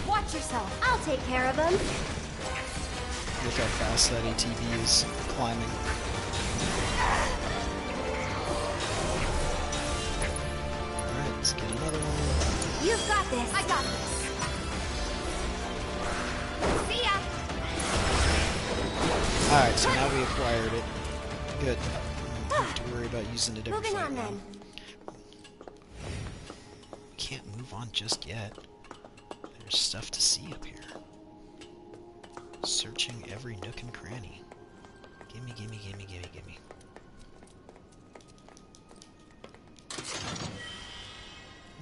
Watch yourself. I'll take care of them. Look how fast that ATV is climbing. Alright, let's get another one. You've got this. I got this. Alright, so now we acquired it. Good. Don't have to worry about using it every Moving fight on now. then. Can't move on just yet. There's stuff to see up here. Searching every nook and cranny. Gimme, gimme, gimme, gimme, gimme.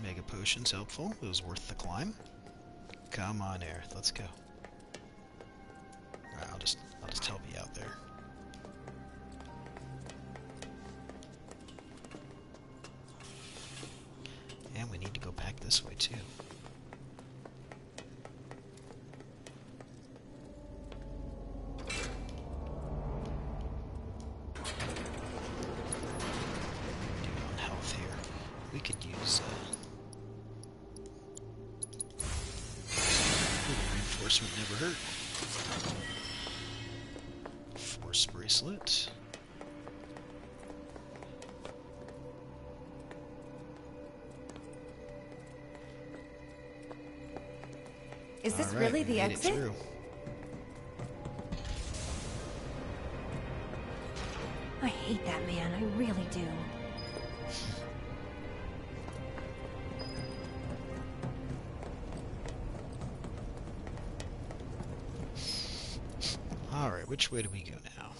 Mega potions helpful. It was worth the climb. Come on, Aerith, let's go. Alright, I'll just help you out there. And we need to go back this way too. Do on health here. We could use reinforcement never hurt. Force bracelet. Is this Alright, really we the made it exit? through. I hate that man, I really do. Alright, which way do we go now?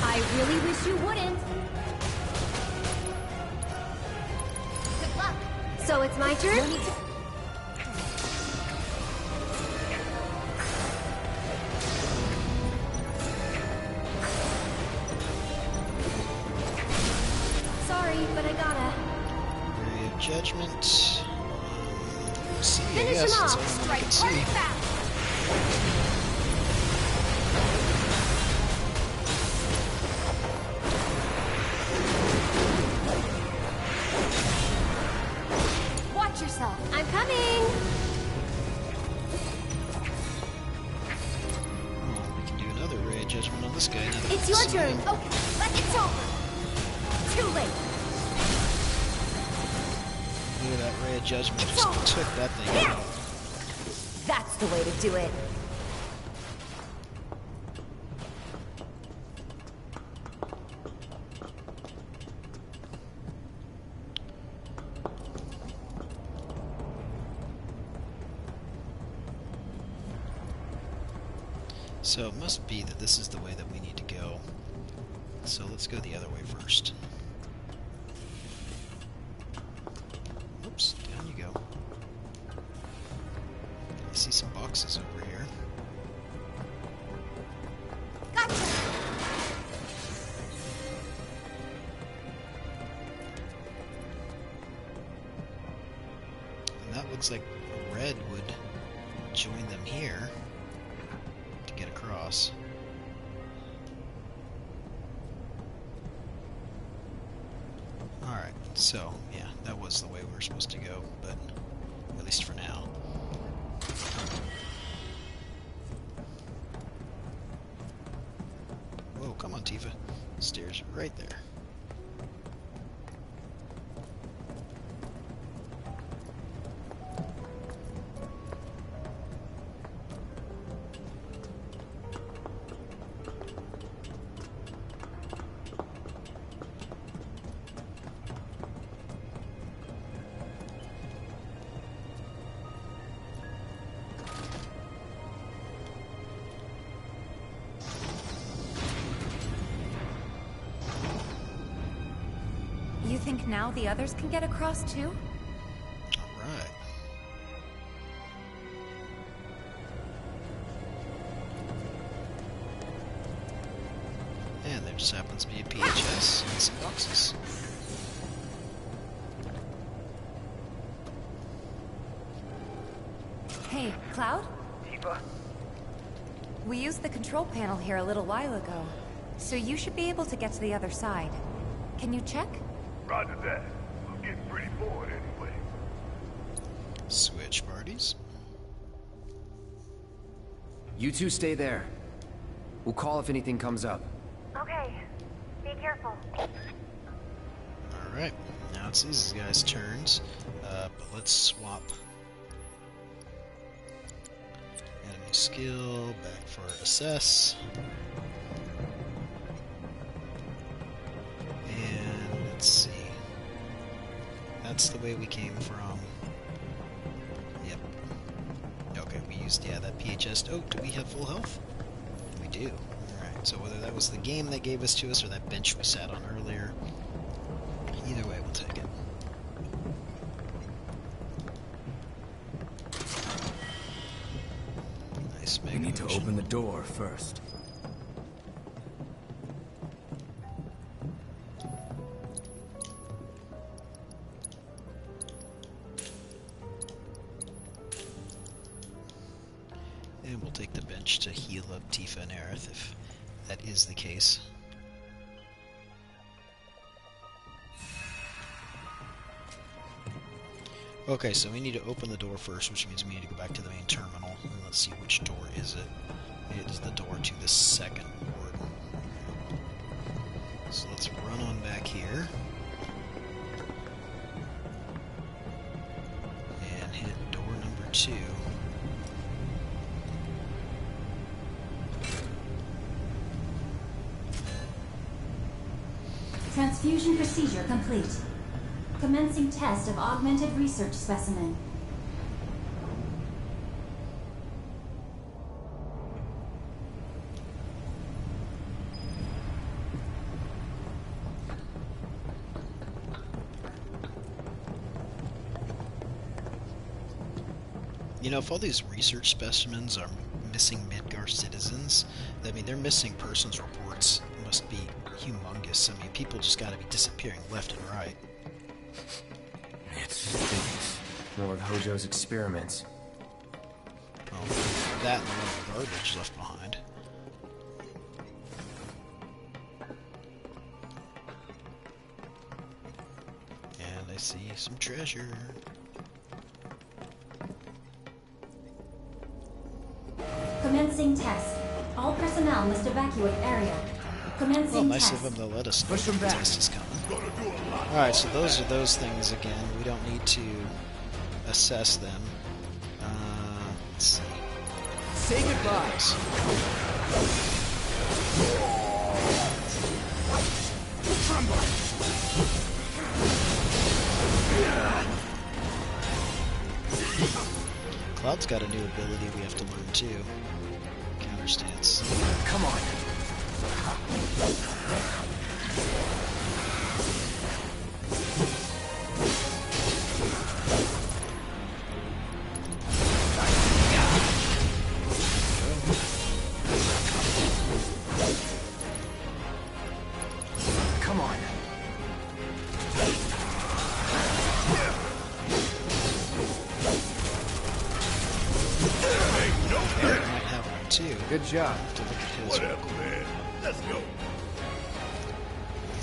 I really wish you wouldn't. Good luck. So it's my turn? Sorry, but I gotta. Ray of Judgment. See, I Finish guess. him That's off. all I Strike can hard see. and fast. Watch yourself. I'm coming. Oh, we can do another Ray of Judgment on this guy now that It's we your see turn. him. Okay, it's over. Too late. Look at that Ray of Judgment It's just over. took that thing Yeah. out. That's the way to do it. So it must be that this is the way that we need to go. So let's go the other way first. Oops, down you go. I see some boxes over here. Gotcha. And that looks like red would join them here to get across. Alright, so, yeah, that was the way we were supposed to go, but at least for now. Whoa, come on, Tifa. Stairs right there. You think now the others can get across too? Alright. And there just happens to be a PHS and some boxes. Hey, Cloud? Tifa? We used the control panel here a little while ago, so you should be able to get to the other side. Can you check? Roger that. We're getting pretty bored anyway. Switch parties. You two stay there. We'll call if anything comes up. Okay. Be careful. Alright, now it's these guys' turns. But let's swap enemies skill, back for assess. And let's see. That's the way we came from. Yep. Okay, we used, yeah, that PHS. Oh, do we have full health? We do. Alright, so whether that was the game that gave us to us or that bench we sat on earlier, either way, we'll take it. Nice. We need to open the door first. And we'll take the bench to heal up Tifa and Aerith if that is the case. Okay, so we need to open the door first, which means we need to go back to the main terminal. And let's see, which door is it? It is the door to the second ward. So let's run on back here. And hit door number 2. Transfusion procedure complete. Commencing test of augmented research specimen. You know, if all these research specimens are missing Midgar citizens, I mean, their missing persons reports must be humongous. I mean, people just gotta be disappearing left and right. It stinks. More of Hojo's experiments. Well, that and the garbage left behind. And I see some treasure. Commencing test. All personnel must evacuate area. Commencing Well, nice test. of them to let us know Push 'em the back. test is coming. Alright, so those are those things again. We don't need to assess them. Let's see. Say goodbye. Cloud's got a new ability we have to learn too. Counter stance. Come on. Come on. Eric might have one too. Good job. To look at his. Whatever, man. Let's go.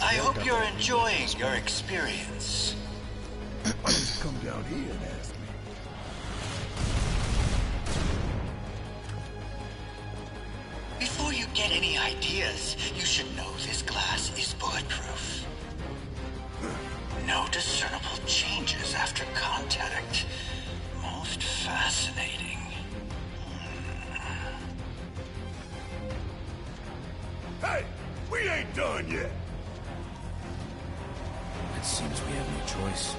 I hope you're enjoying your experience. Why don't you come down here and ask me? Before you get any ideas, you should know this glass is bulletproof. No discernible changes after contact. Most fascinating. Hey, we ain't done yet. It seems we have no choice.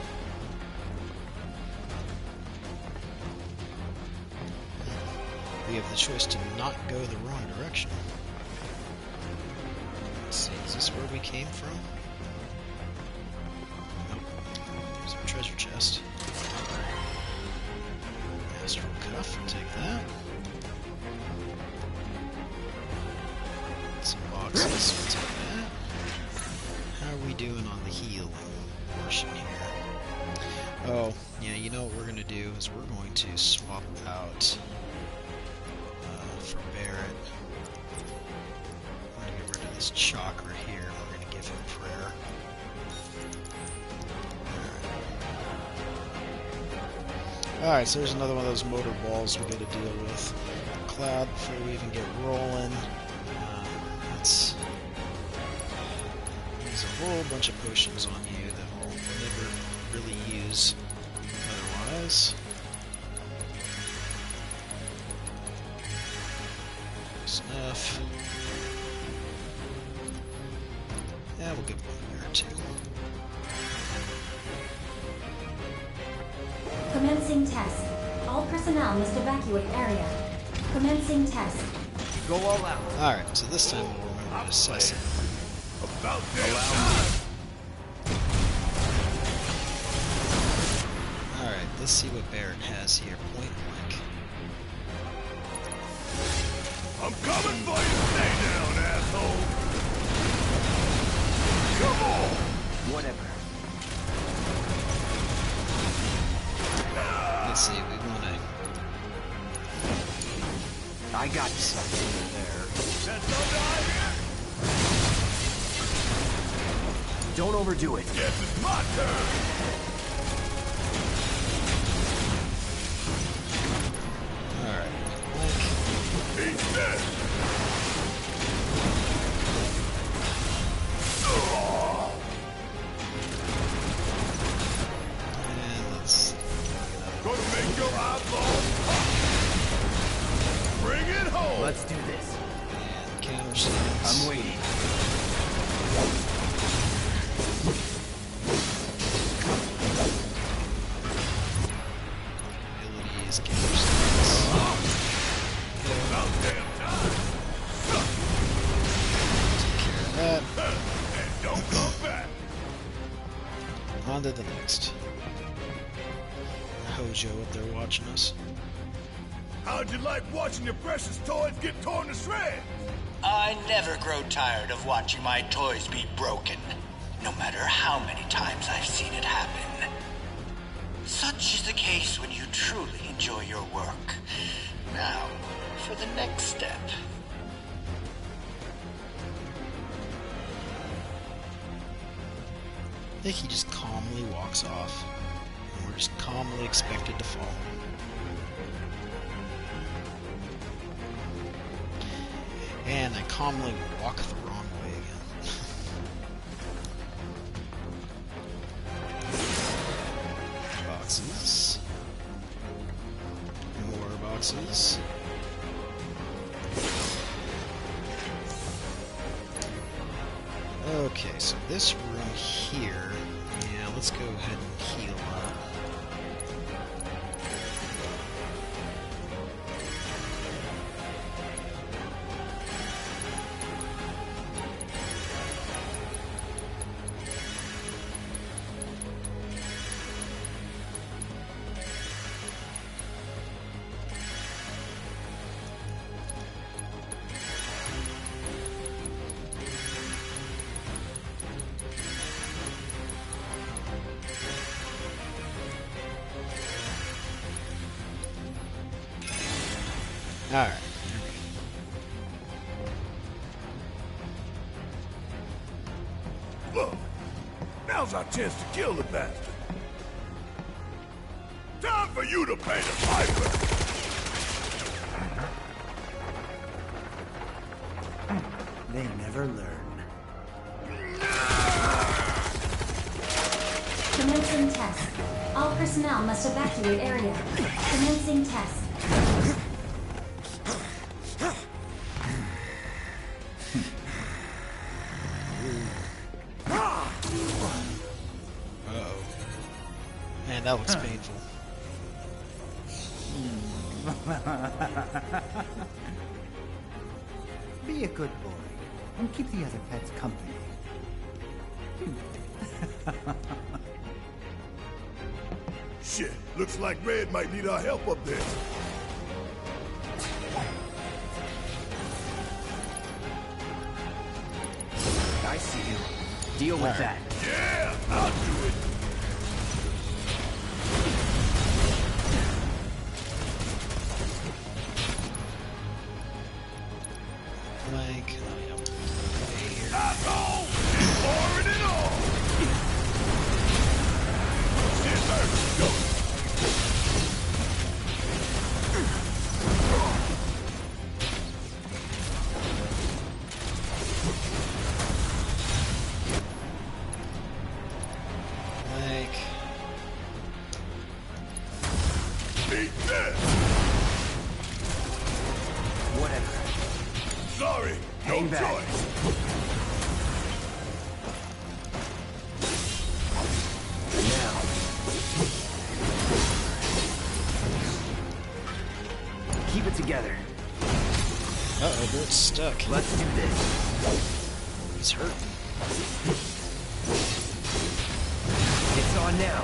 We have the choice to not go the wrong direction. Let's see, is this where we came from? Nope. There's our treasure chest. Astral cuff, we'll take that. Some boxes, we'll take that. How are we doing on the healing portion here? Oh, yeah, you know what we're going to do is we're going to swap out for Barrett. I'm going to get rid of this chakra here, and we're going to give him prayer. Alright, so there's another one of those motor balls we got to deal with. Cloud, before we even get rolling, let's use a whole bunch of potions on you that we'll never really use otherwise. Close enough. Yeah, we'll give one there too. Commencing test. All personnel must evacuate area. Commencing test. Go all out. Alright, so this time we'll remember to slice it. About time. Alright, let's see what Barrett has here. Point blank. I'm coming for you. Stay down, asshole. Come on. Whatever. Let's see, we want to... I got you. Something there. That's no die here. Don't overdo it. Yes, it's my turn. Alright, blank. Eat this. And let's... Gonna make your eyeballs pop. Bring it home. Let's do this. And counter stance. I'm waiting. Abilities, counter stance. About damn time. Take care of that. And don't come back. On to the next. Hojo up there watching us. How'd you like watching your precious toys get torn to shreds? I never grow tired of watching my toys be broken, no matter how many times I've seen it happen. Such is the case when you truly enjoy your work. Now, for the next step. I think he just calmly walks off. And we're just calmly expected to follow him. And I calmly walk the wrong way again. Boxes. More boxes. Okay, so this room here, yeah, let's go ahead and heal up. Alright. Look, now's our chance to kill the bastard. Time for you to pay the piper. They never learn. Commencing test. All personnel must evacuate area. Commencing test. Uh-oh. Man, that looks painful. Be a good boy and keep the other pets company. Shit, looks like Red might need our help up there. I see you. Deal with that. Yeah, I'll do it. Blank. Oh, yeah. Okay, here. Eyeball! Pouring it on! Shit hurts. Go. stuck. Let's do this. He's hurt. It's on now.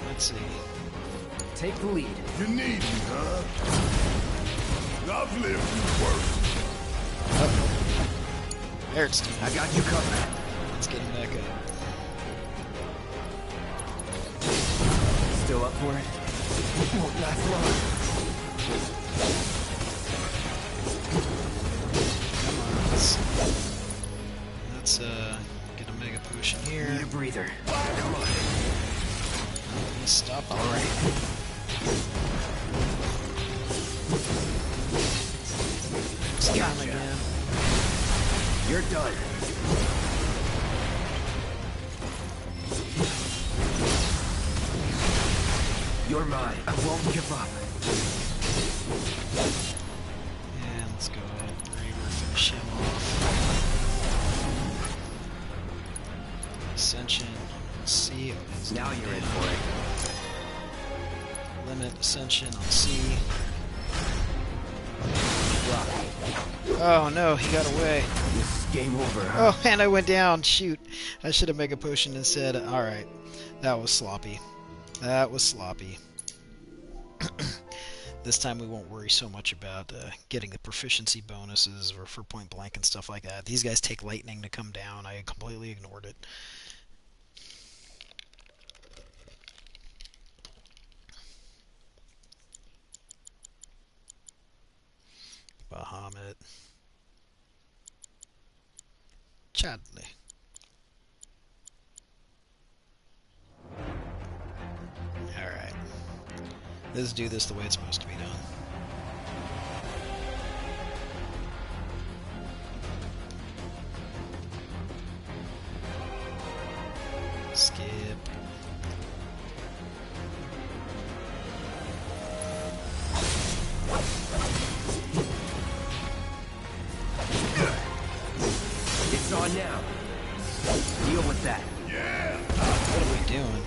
Let's see. Take the lead. You need me, huh? I've lived through worse. There it's done. I got you covered. Let's get him back up. Still up for it? Won't last long. Come on, let's get a mega potion here. Need a breather. Come on. He stopped. All right. Got him again. You're done. You're mine. I won't give up. And let's go ahead and finish him off. Ascension. C. Now you're in for it. Limit Ascension on C. Oh no, he got away. This is game over, huh? Oh, and I went down. Shoot. I should have mega potioned and said, alright. That was sloppy. That was sloppy. This time we won't worry so much about getting the proficiency bonuses or for point blank and stuff like that. These guys take lightning to come down. I completely ignored it. Bahamut. Chadley. Alright. Let's do this the way it's supposed to be done. Skip. It's on now. Deal with that. Yeah. What are we doing?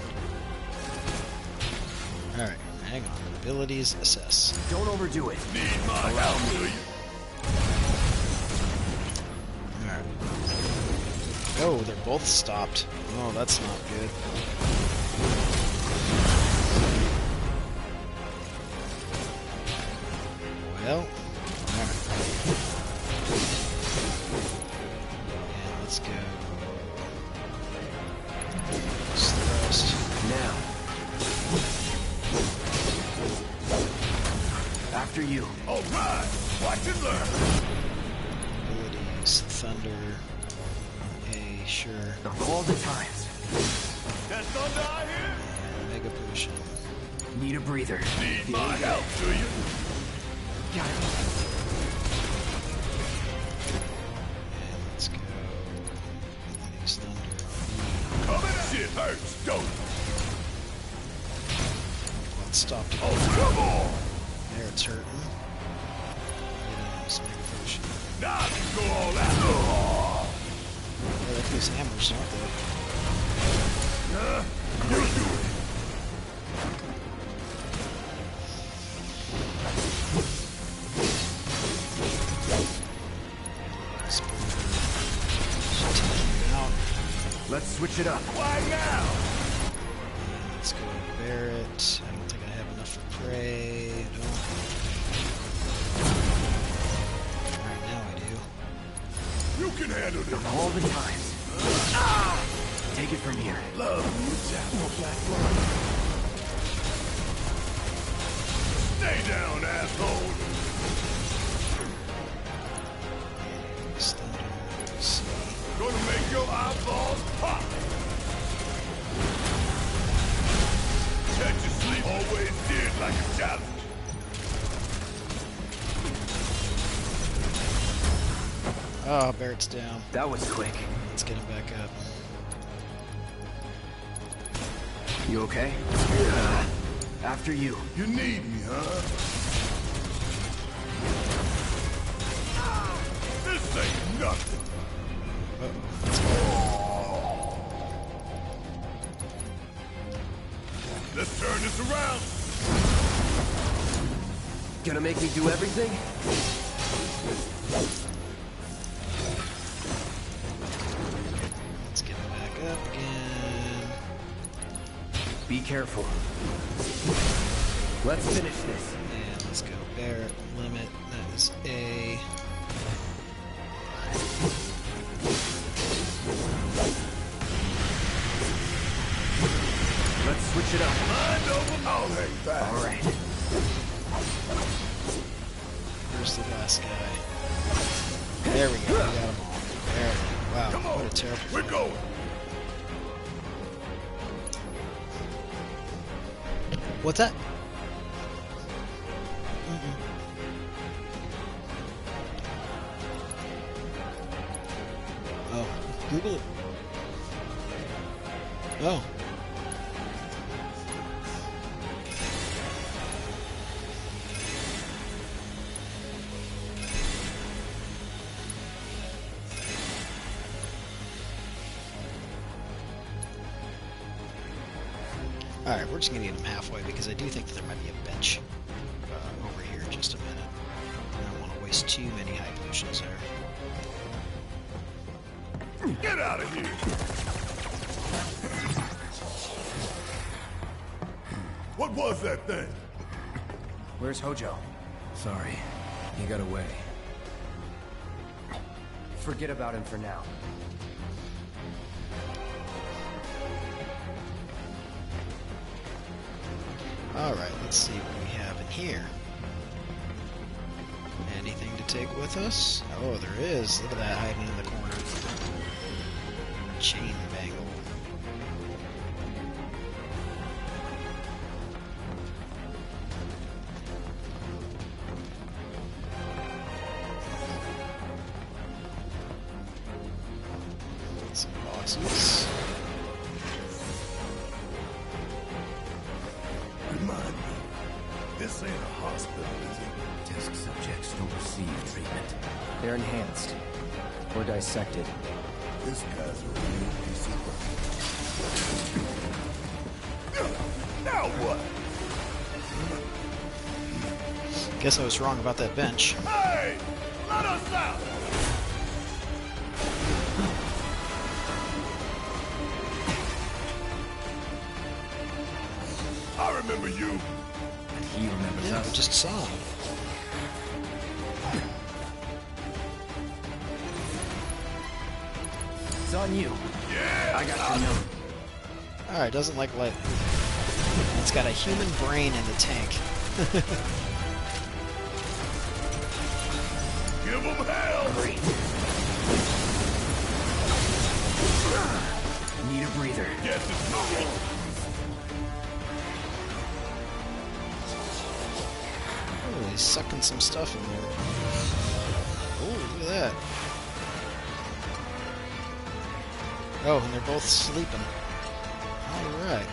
Alright, hang on. Abilities, assess. Don't overdo it. Need my help, do you? Alright. Oh, they're both stopped. Oh, that's not good. Well, alright. And let's go. Thrust. Now. After you. All right. Watch and learn. Abilities, thunder. A, sure. Of all the times. That thunder I hear? Mega potion. Need a breather. Need my help, do you? Got it. And let's go. Abilities, thunder. Come and shit hurts, don't it? Let's stop it. Oh, come on! There, it's hurting. Let's make a potion. Now I can go all out. They like these hammers, don't they? You do it. Let's switch it up. Why now? Let's go Barrett. I don't think I have enough for prey. Alright, now I do. You can handle this. Of all the times. Take it from here. Love you, Jack. Stay down, asshole. Thunder. See. Gonna make your eyeballs pop. Catch you sleep. Always did like a challenge. Oh, Barrett's down. That was quick. Let's get him back up. You okay? After you. You need me, huh? This ain't nothing. Let's turn this around. Gonna make me do everything? Let's get back up again. Be careful. Let's finish this. And let's go Barrett limit. That is A. Let's switch it up. Mind over. I'll hang fast. All right. Where's the last guy? There we go. We got them all. There. Wow. Come on. What a terrible. We're going. What's that? Oh, Google it. Oh. Alright, we're just going to get him halfway because I do think that there might be a bench over here in just a minute. I don't want to waste too many high potions there. Get out of here! What was that thing? Where's Hojo? Sorry, he got away. Forget about him for now. Alright, let's see what we have in here. Anything to take with us? Oh, there is. Look at that hiding in the corner. Chain bangle. Some boxes. Remind me, this ain't a hospital, is it? Test subjects don't receive treatment. They're enhanced. Or dissected. This guy's a real piece of work. Now what? Guess I was wrong about that bench. Hey! Let us out! I remember you. And he remembers Yeah, us. we just saw him. It's on you. Yeah! I got your note. Alright, doesn't like light. It's got a human brain in the tank. Give them hell! Great. Need a breather. Yes, it's moving! Oh, he's sucking some stuff in there. Oh, look at that. Oh, and they're both sleeping. Alright.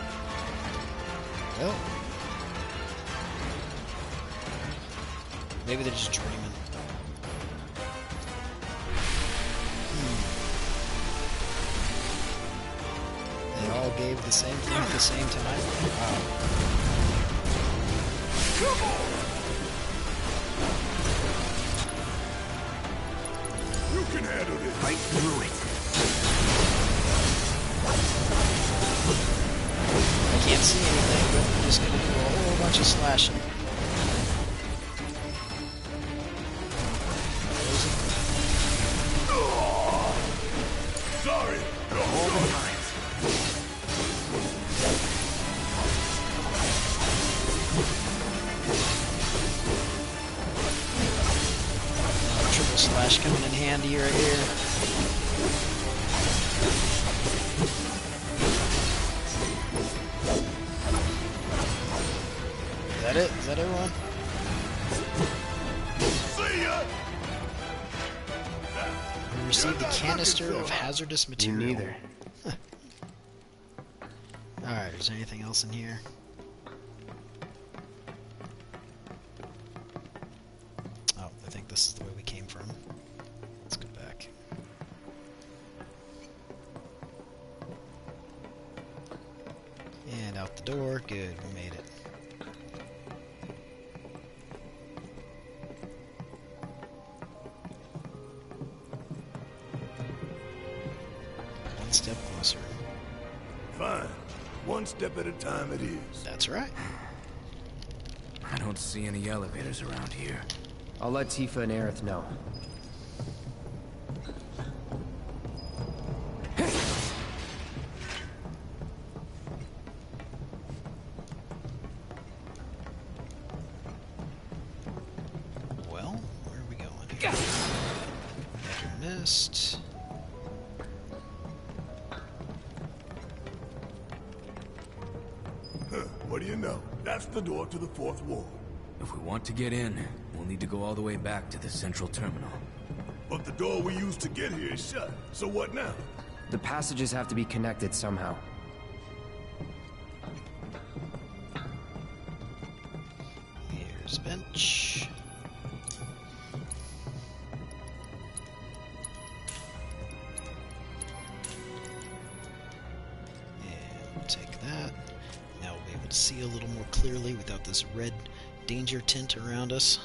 Well. Maybe they're just dreaming. They all gave the same thing at the same time. Wow. Come on! You can handle this. Right through it. I can't see anything, but I'm just gonna do a whole bunch of slashing. Sorry. Go, All the go. times. Triple slash coming in handy right here. Is that it? Is that everyone? See ya! We received a canister of hazardous You material. neither. Alright, is there anything else in here? Oh, I think this is the way we came from. Let's go back. And out the door. Good, we made it. step closer. Fine. One step at a time it is. That's right. I don't see any elevators around here. I'll let Tifa and Aerith know. Well, where are we going here? Never missed. What do you know? That's the door to the 4th ward. If we want to get in, we'll need to go all the way back to the central terminal. But the door we used to get here is shut. So what now? The passages have to be connected somehow. Here's a bench. And we'll take that. Now we'll be able to see a little more clearly without this red danger tint around us.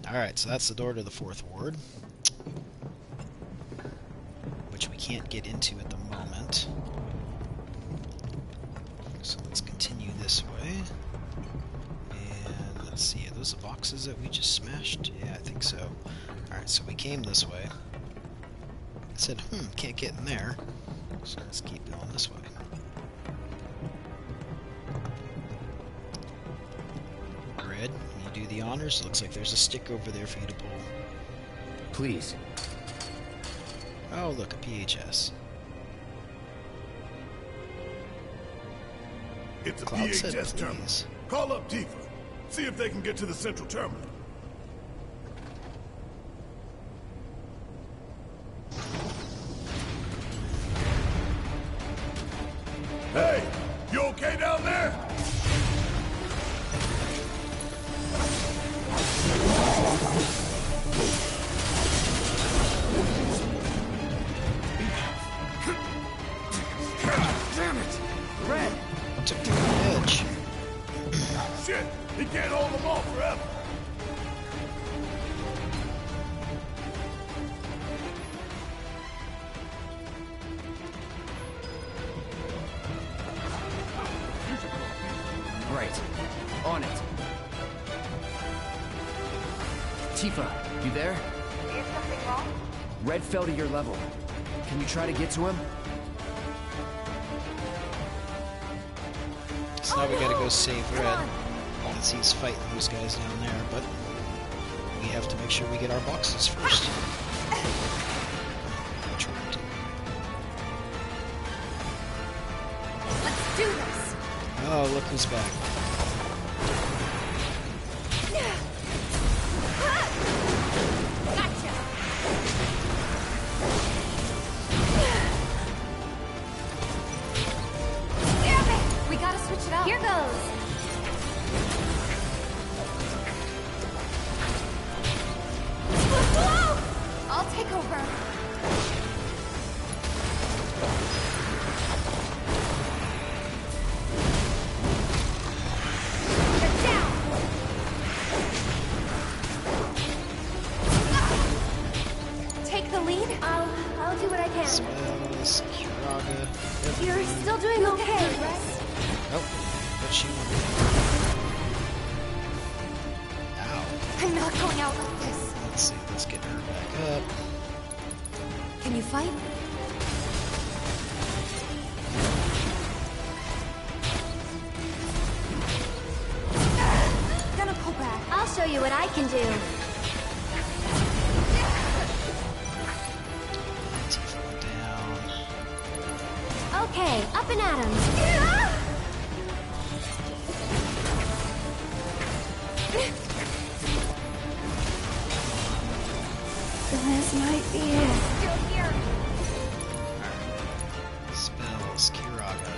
Alright, so that's the door to the 4th ward, which we can't get into at the moment. So let's continue this way. And let's see, are those the boxes that we just smashed? Yeah, I think so. Alright, so we came this way. I said, can't get in there. So let's keep going this way. Red, you do the honors. Looks like there's a stick over there for you to pull. Please. Oh, look, a PHS. It's a Cloud PHS said, terminal. please. Call up Tifa. See if they can get to the central terminal. Hey, you okay down there? Damn it! Red! Took the edge. Shit, he can't hold them all forever. Right. On it. Tifa, you there? Is something wrong? Red fell to your level. Can you try to get to him? So now we gotta go save Red, because he's fighting those guys down there, but we have to make sure we get our boxes first. Which we're gonna do. Let's do this! Oh, look who's back. Gotcha! Damn it! We gotta switch it up. Here goes! Whoa! I'll take over. Get down! Take the lead? I'll do what I can. Spells, Kiraga. You're still doing okay, right? Nope. What she want? Ow. I'm not going out like this. Let's see, let's get her back up. Can you fight? Gonna pull back. I'll show you what I can do. Tifa down. Okay, up and at 'em. This might be it. Still here. Spells, Kiraga.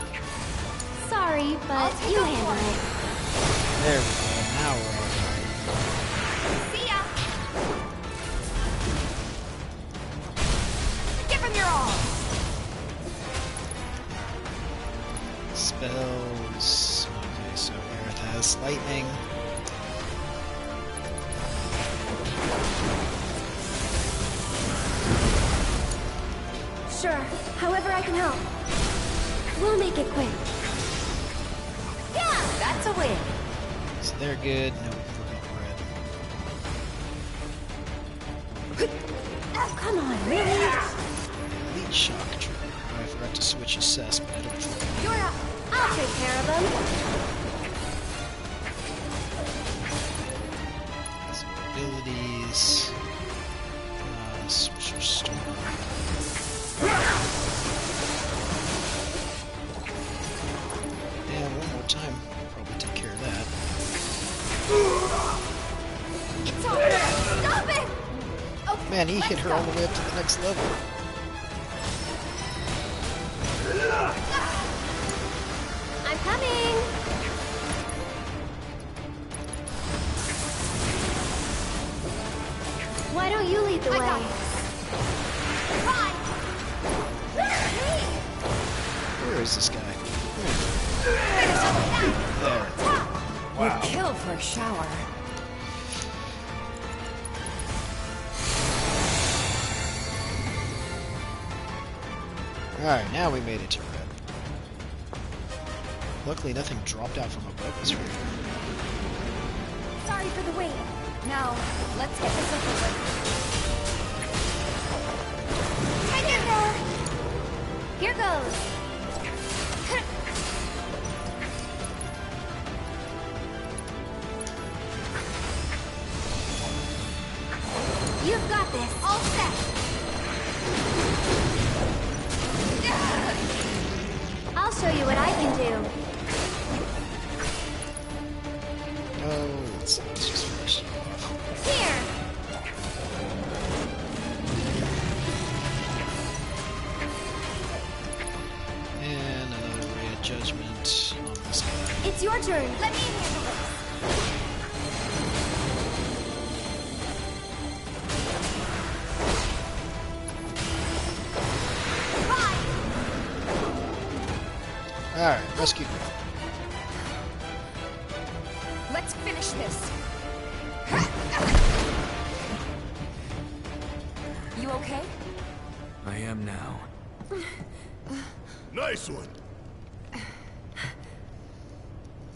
Sorry, but you handle it. There we go, now we're alright. See ya. Give him your all. Spells. Okay, so Aerith has lightning. However I can help. We'll make it quick. Yeah, that's a win. So they're good. No, we're going red. Oh, come on, really? Elite shock trooper. Oh, I forgot to switch assess, but I don't feel You're up. I'll take care of them. some abilities. Switch your storm. Yeah, one more time. Probably take care of that. It's over. Stop it! Oh, Man, he hit her all the way up to the next level. I'm coming. Why don't you lead the way? Where is this guy? There. Wow. You killed for a shower. Alright, now we made it to red. Luckily, nothing dropped out from above us. Sorry for the wait. Now, let's get this over with. Hang in there. Here goes. You've got this. All set. I'll show you what I can do. Oh, let's just finish it off. Here. And another ray of judgment on this guy. It's your turn. Let me handle this. Alright, rescue group. Let's finish this. You okay? I am now. Nice one.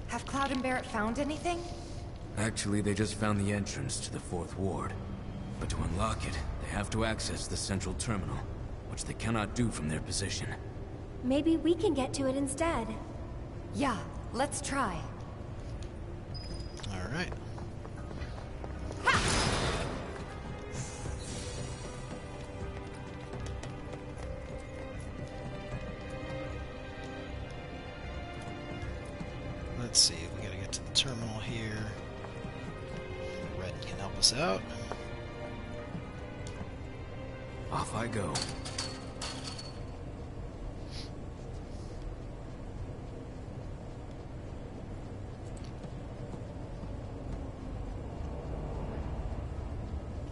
Have Cloud and Barrett found anything? Actually, they just found the entrance to the 4th ward. But to unlock it, they have to access the central terminal, which they cannot do from their position. Maybe we can get to it instead. Yeah, let's try. Alright. Let's see, we gotta get to the terminal here. Red can help us out. Off I go.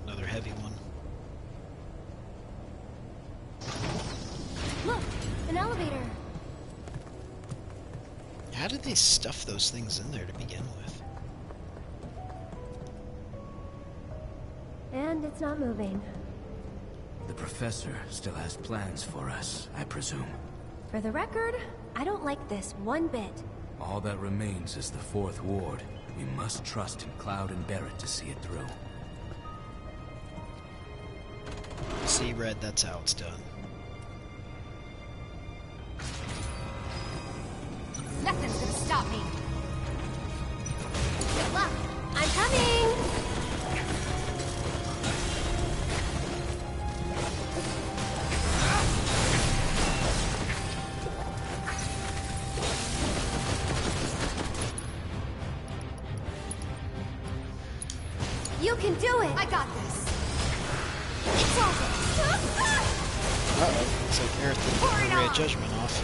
Another heavy one. Look, an elevator. How did they stuff those things in there to begin with? And it's not moving. The professor still has plans for us, I presume. For the record, I don't like this one bit. All that remains is the 4th ward. We must trust in Cloud and Barrett to see it through. See, Red, that's how it's done. Nothing's gonna stop me. Good luck. I'm coming. You can do it. I got this. It's over. Uh-oh, looks like Aerith didn't get the ray of judgment off.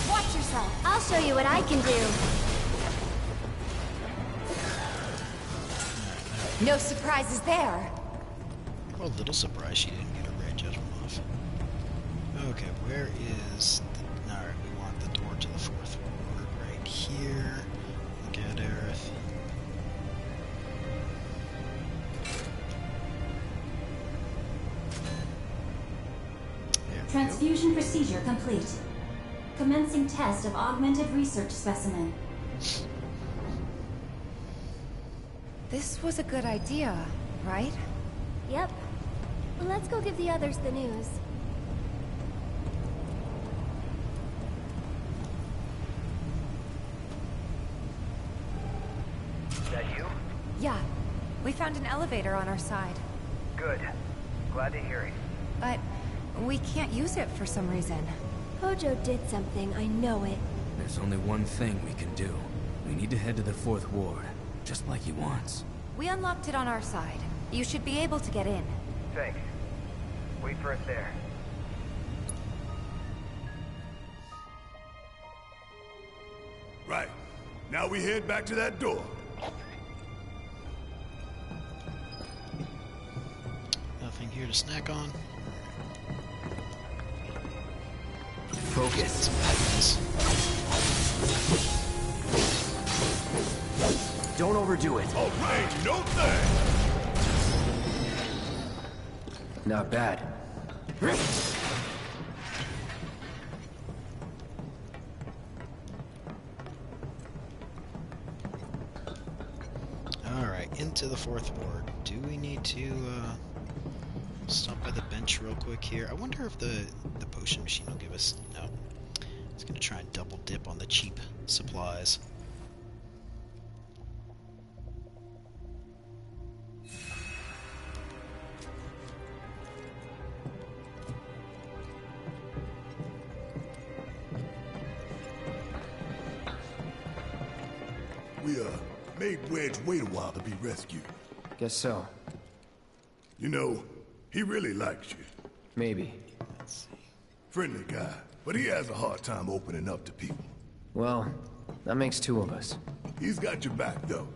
Watch yourself. I'll show you what I can do. No surprises there. Well, a little surprised she didn't get her ray of judgment off. Okay, where is the... Alright, we want the door to the 4th ward right here. Look at Aerith. Transfusion procedure complete. Commencing test of augmented research specimen. This was a good idea, right? Yep. Let's go give the others the news. Is that you? Yeah. We found an elevator on our side. Good. Glad to hear it. But we can't use it for some reason. Hojo did something, I know it. There's only one thing we can do. We need to head to the 4th ward, just like he wants. We unlocked it on our side. You should be able to get in. Thanks. Wait for us there. Right. Now we head back to that door. Nothing here to snack on. Focus. Some bad guys. Don't overdo it. Oh, ain't no thing. Not bad. Alright, into the 4th ward. Do we need to stop by the bench real quick here? I wonder if the potion machine will give us... No. It's going to try and double dip on the cheap supplies. We, made Wedge wait a while to be rescued. Guess so. You know, he really likes you. Maybe. Friendly guy, but he has a hard time opening up to people. Well, that makes 2 of us. He's got your back, though.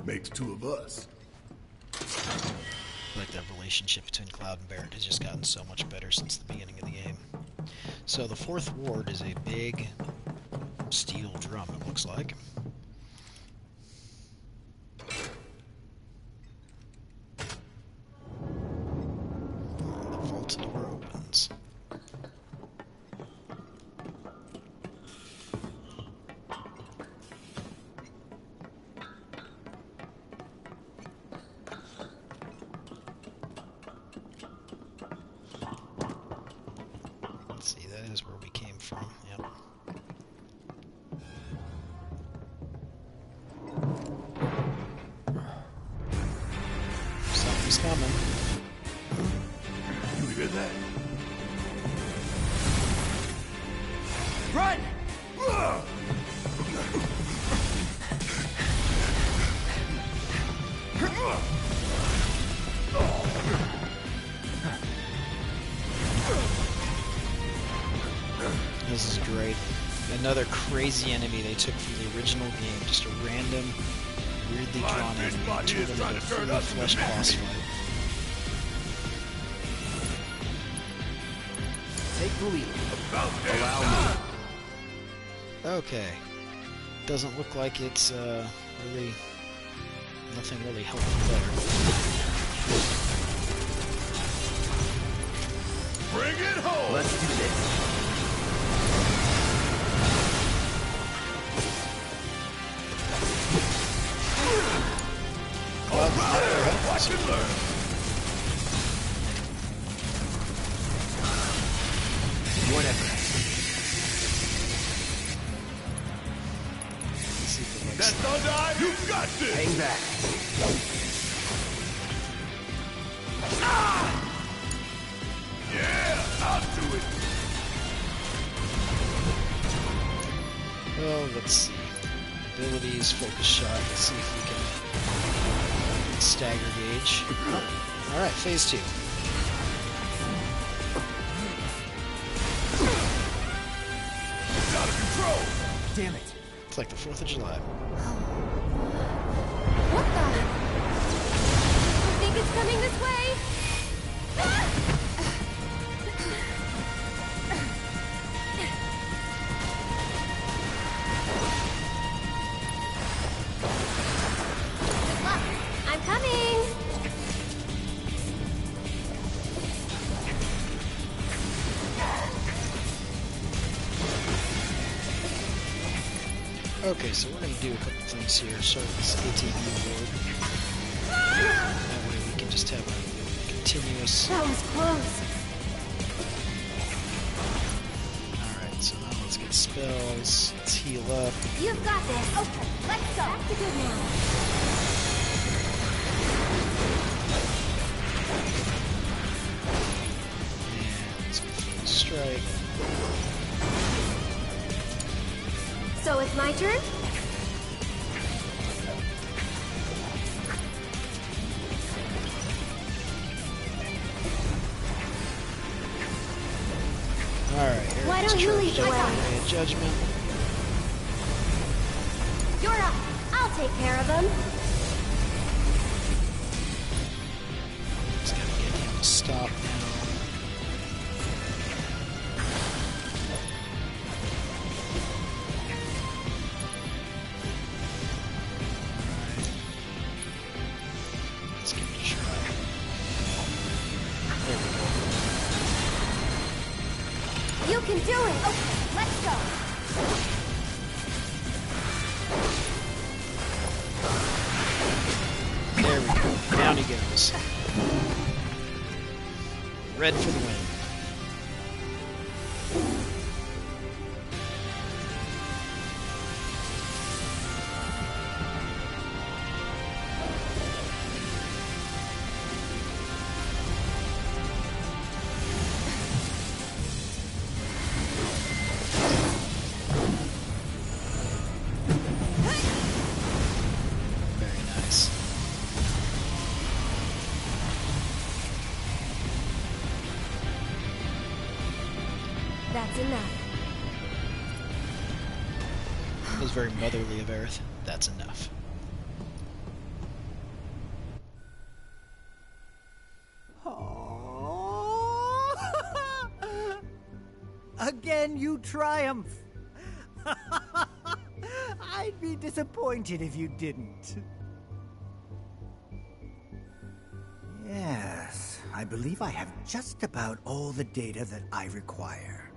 Makes 2 of us. Like that relationship between Cloud and Barrett has just gotten so much better since the beginning of the game. So the 4th ward is a big steel drum, it looks like. The vault door opens. Let's see, that is where we came from. Yep. Something's coming. You hear that? Run! This is great. Another crazy enemy they took from the original game. Just a random, weirdly drawn enemy and turned into a fully fleshed boss fight. Take the lead. Allow me. Okay. Doesn't look like it's really nothing really helpful there. Bring it home! Let's do this. Watch and learn. Whatever. Let's see if it likes That thunder eye, you got this! Hang back. Ah! Yeah, I'll do it. Well, let's see. Abilities, focus shot. Let's see if we can stagger gauge. Alright, phase 2. It's out of control! Damn it. It's like the 4th of July. What the? I think it's coming this way! Ah! Good luck. I'm coming! Okay, so we're going to do a couple things here. Start with this ATV ward. That way we can just have a continuous... That was close. Alright, so now let's get spells. Let's heal up. You've got this. Okay, let's go. Back to good now. And let's go for the strike. So it's my turn? Alright, Why don't you lead the way? Ray of Judgment. You're up. I'll take care of them. Just gotta get him to stop now. Let's give it a try. There we go. You can do it. Okay, let's go. There we go. Down he goes. Red for the win. Very nice. That's enough. That was very motherly of Aerith. That's enough. Again, you triumph. I'd be disappointed if you didn't. Yes, I believe I have just about all the data that I require.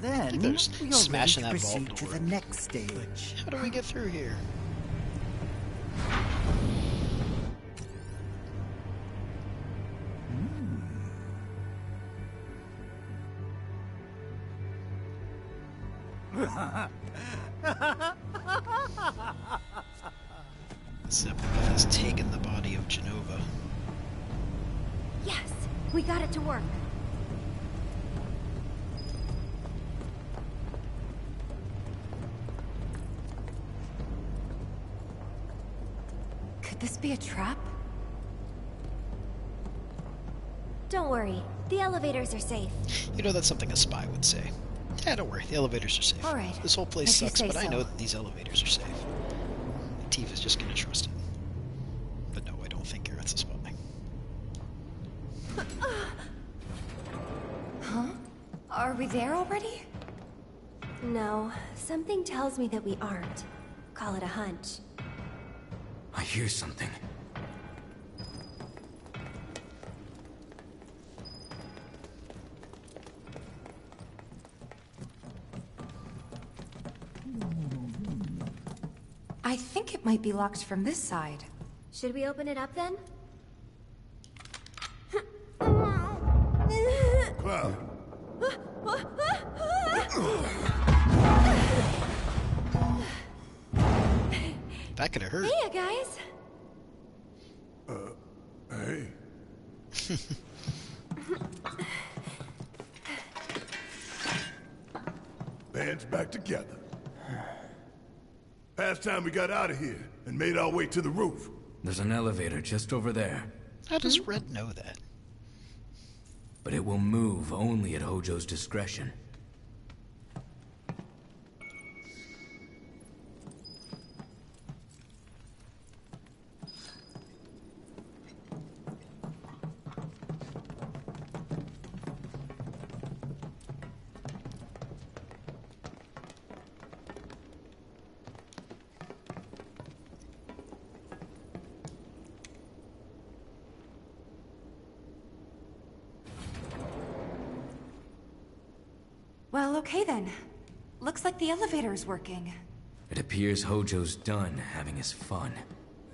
Then They're just we are smashing ready that to vault proceed to door. the next stage. How do we get through here? Zeppelin has taken the body of Genova. Yes, we got it to work. Could this be a trap? Don't worry, the elevators are safe. You know, that's something a spy would say. Yeah, don't worry, the elevators are safe. All right, This whole place if you sucks, say but I so. know that these elevators are safe. Tifa's just gonna trust it. But no, I don't think Aerith's a spy. Huh? Are we there already? No, something tells me that we aren't. Call it a hunch. I hear something. I think it might be locked from this side. Should we open it up then? Cloud, That could have hurt. Hey, guys. hey. Band's back together. Past time we got out of here and made our way to the roof. There's an elevator just over there, How does Red know that? but it will move only at Hojo's discretion. Well, okay then. Looks like the elevator is working. It appears Hojo's done having his fun.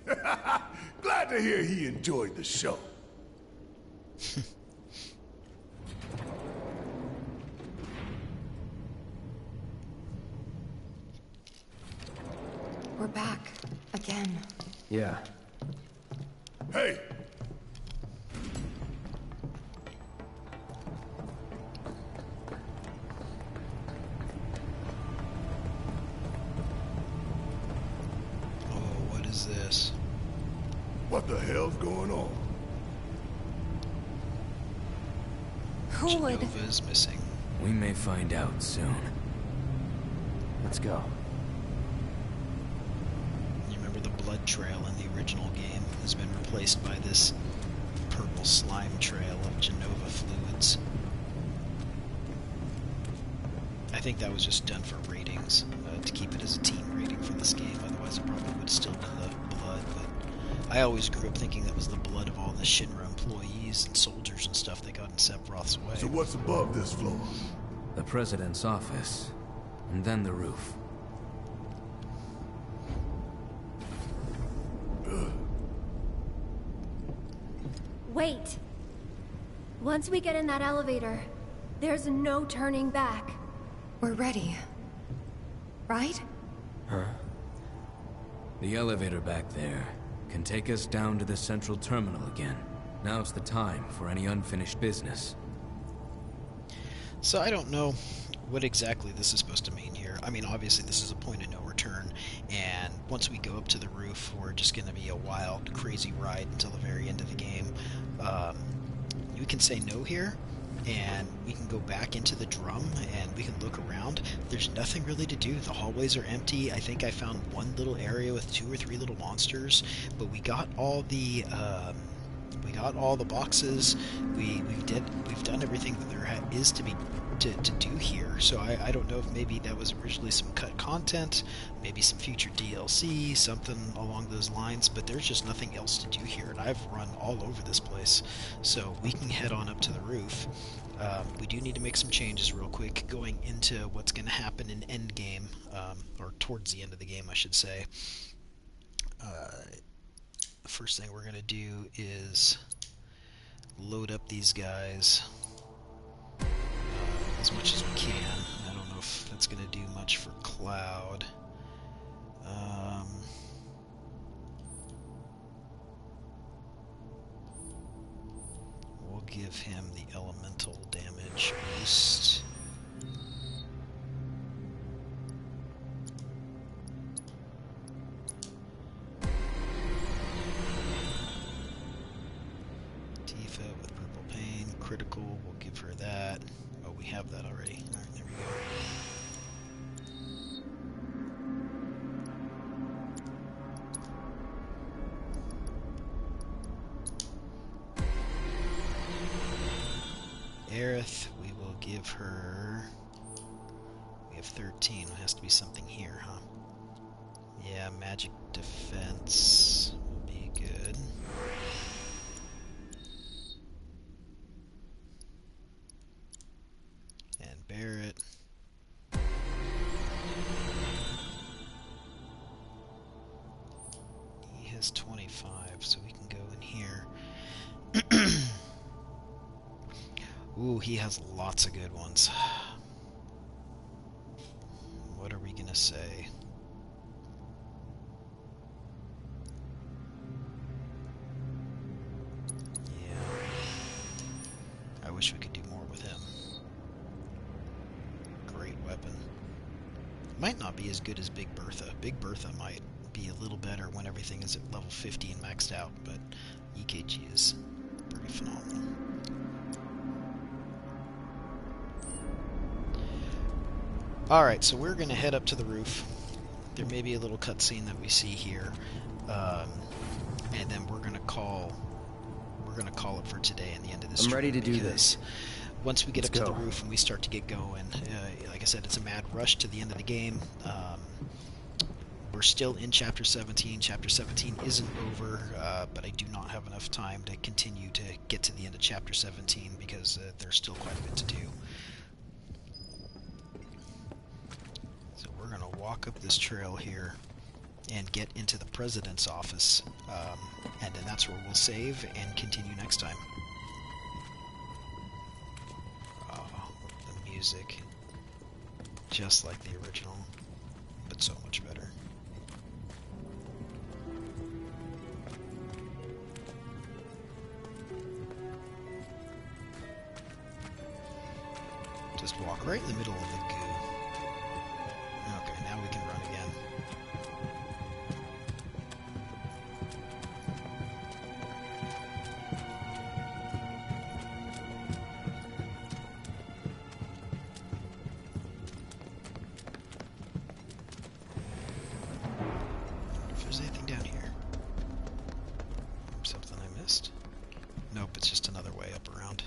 Glad to hear he enjoyed the show. We're back. Again. Yeah. Hey! What is this? What the hell's going on? Who would? Genova is missing. We may find out soon. Let's go. You remember the blood trail in the original game has been replaced by this purple slime trail of Genova fluids. I think that was just done for ratings, to keep it as a team rating for this game. Otherwise, it probably would have still been the blood. But I always grew up thinking that was the blood of all the Shinra employees and soldiers and stuff that got in Sephiroth's way. So what's above this floor? The President's office, and then the roof. Wait. Once we get in that elevator, there's no turning back. We're ready. Right? Huh? The elevator back there can take us down to the central terminal again. Now's the time for any unfinished business. So I don't know what exactly this is supposed to mean here. I mean, obviously this is a point of no return, and once we go up to the roof, we're just going to be a wild, crazy ride until the very end of the game. You can say no here, and we can go back into the drum, and we can look around. There's nothing really to do. The hallways are empty. I think I found one little area with 2 or 3 little monsters, but we got all the boxes. We've done everything that there is to do here. So I don't know if maybe that was originally some cut content, maybe some future DLC, something along those lines, but there's just nothing else to do here, and I've run all over this place. So we can head on up to the roof. We do need to make some changes real quick going into what's going to happen in Endgame, or towards the end of the game, I should say. The first thing we're going to do is load up these guys as much as we can. I don't know if that's going to do much for Cloud. We'll give him the elemental damage boost. Critical, we'll give her that. Oh, we have that already. Alright, there we go. Aerith, we will give her... We have 13. It has to be something here, huh? Yeah, magic defense will be good. Barrett. He has 25, so we can go in here. Ooh, he has lots of good ones. What are we gonna say? Yeah. I wish we could do more with him. Great weapon. Might not be as good as Big Bertha. Big Bertha might be a little better when everything is at level 50 and maxed out, but EKG is pretty phenomenal. Alright, so we're going to head up to the roof. There may be a little cutscene that we see here, and then we're going to call it for today in the end of this. I'm ready to do this. Once we get up to the roof and we start to get going, like I said, it's a mad rush to the end of the game. We're still in Chapter 17. Chapter 17 isn't over, but I do not have enough time to continue to get to the end of Chapter 17 because there's still quite a bit to do. So we're going to walk up this trail here and get into the president's office, and then that's where we'll save and continue next time. Oh, the music. Just like the original, but so much better. Just walk right in the middle of the goo. Okay, now we can run again. If there's anything down here. Something I missed? Nope, it's just another way up around.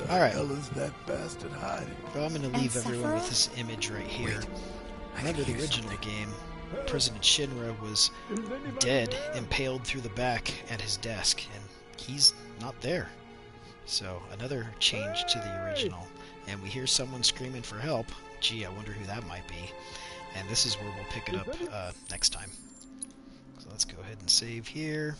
All right. Where the hell is that bastard hiding? Well, I'm going to leave everyone with this image right here. Remember the original game, President Shinra was dead, impaled through the back at his desk, and he's not there. So, another change to the original. And we hear someone screaming for help. Gee, I wonder who that might be. And this is where we'll pick it up next time. So let's go ahead and save here.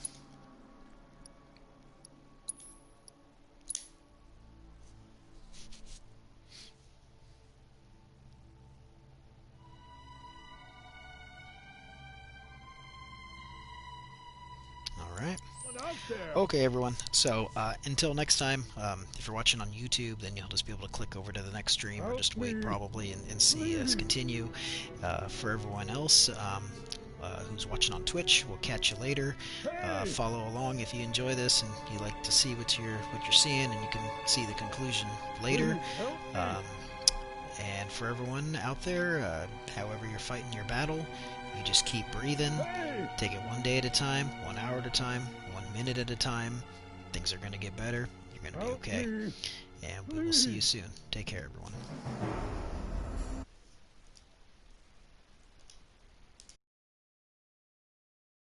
Okay, everyone. So, until next time, if you're watching on YouTube, then you'll just be able to click over to the next stream, or just wait probably and see us continue. For everyone else who's watching on Twitch, we'll catch you later. Follow along if you enjoy this and you like to see what you're seeing, and you can see the conclusion later. And for everyone out there, however you're fighting your battle, you just keep breathing. Take it one day at a time, 1 hour at a time, 1 minute at a time. Things are going to get better. You're going to be okay. And we will see you soon. Take care, everyone.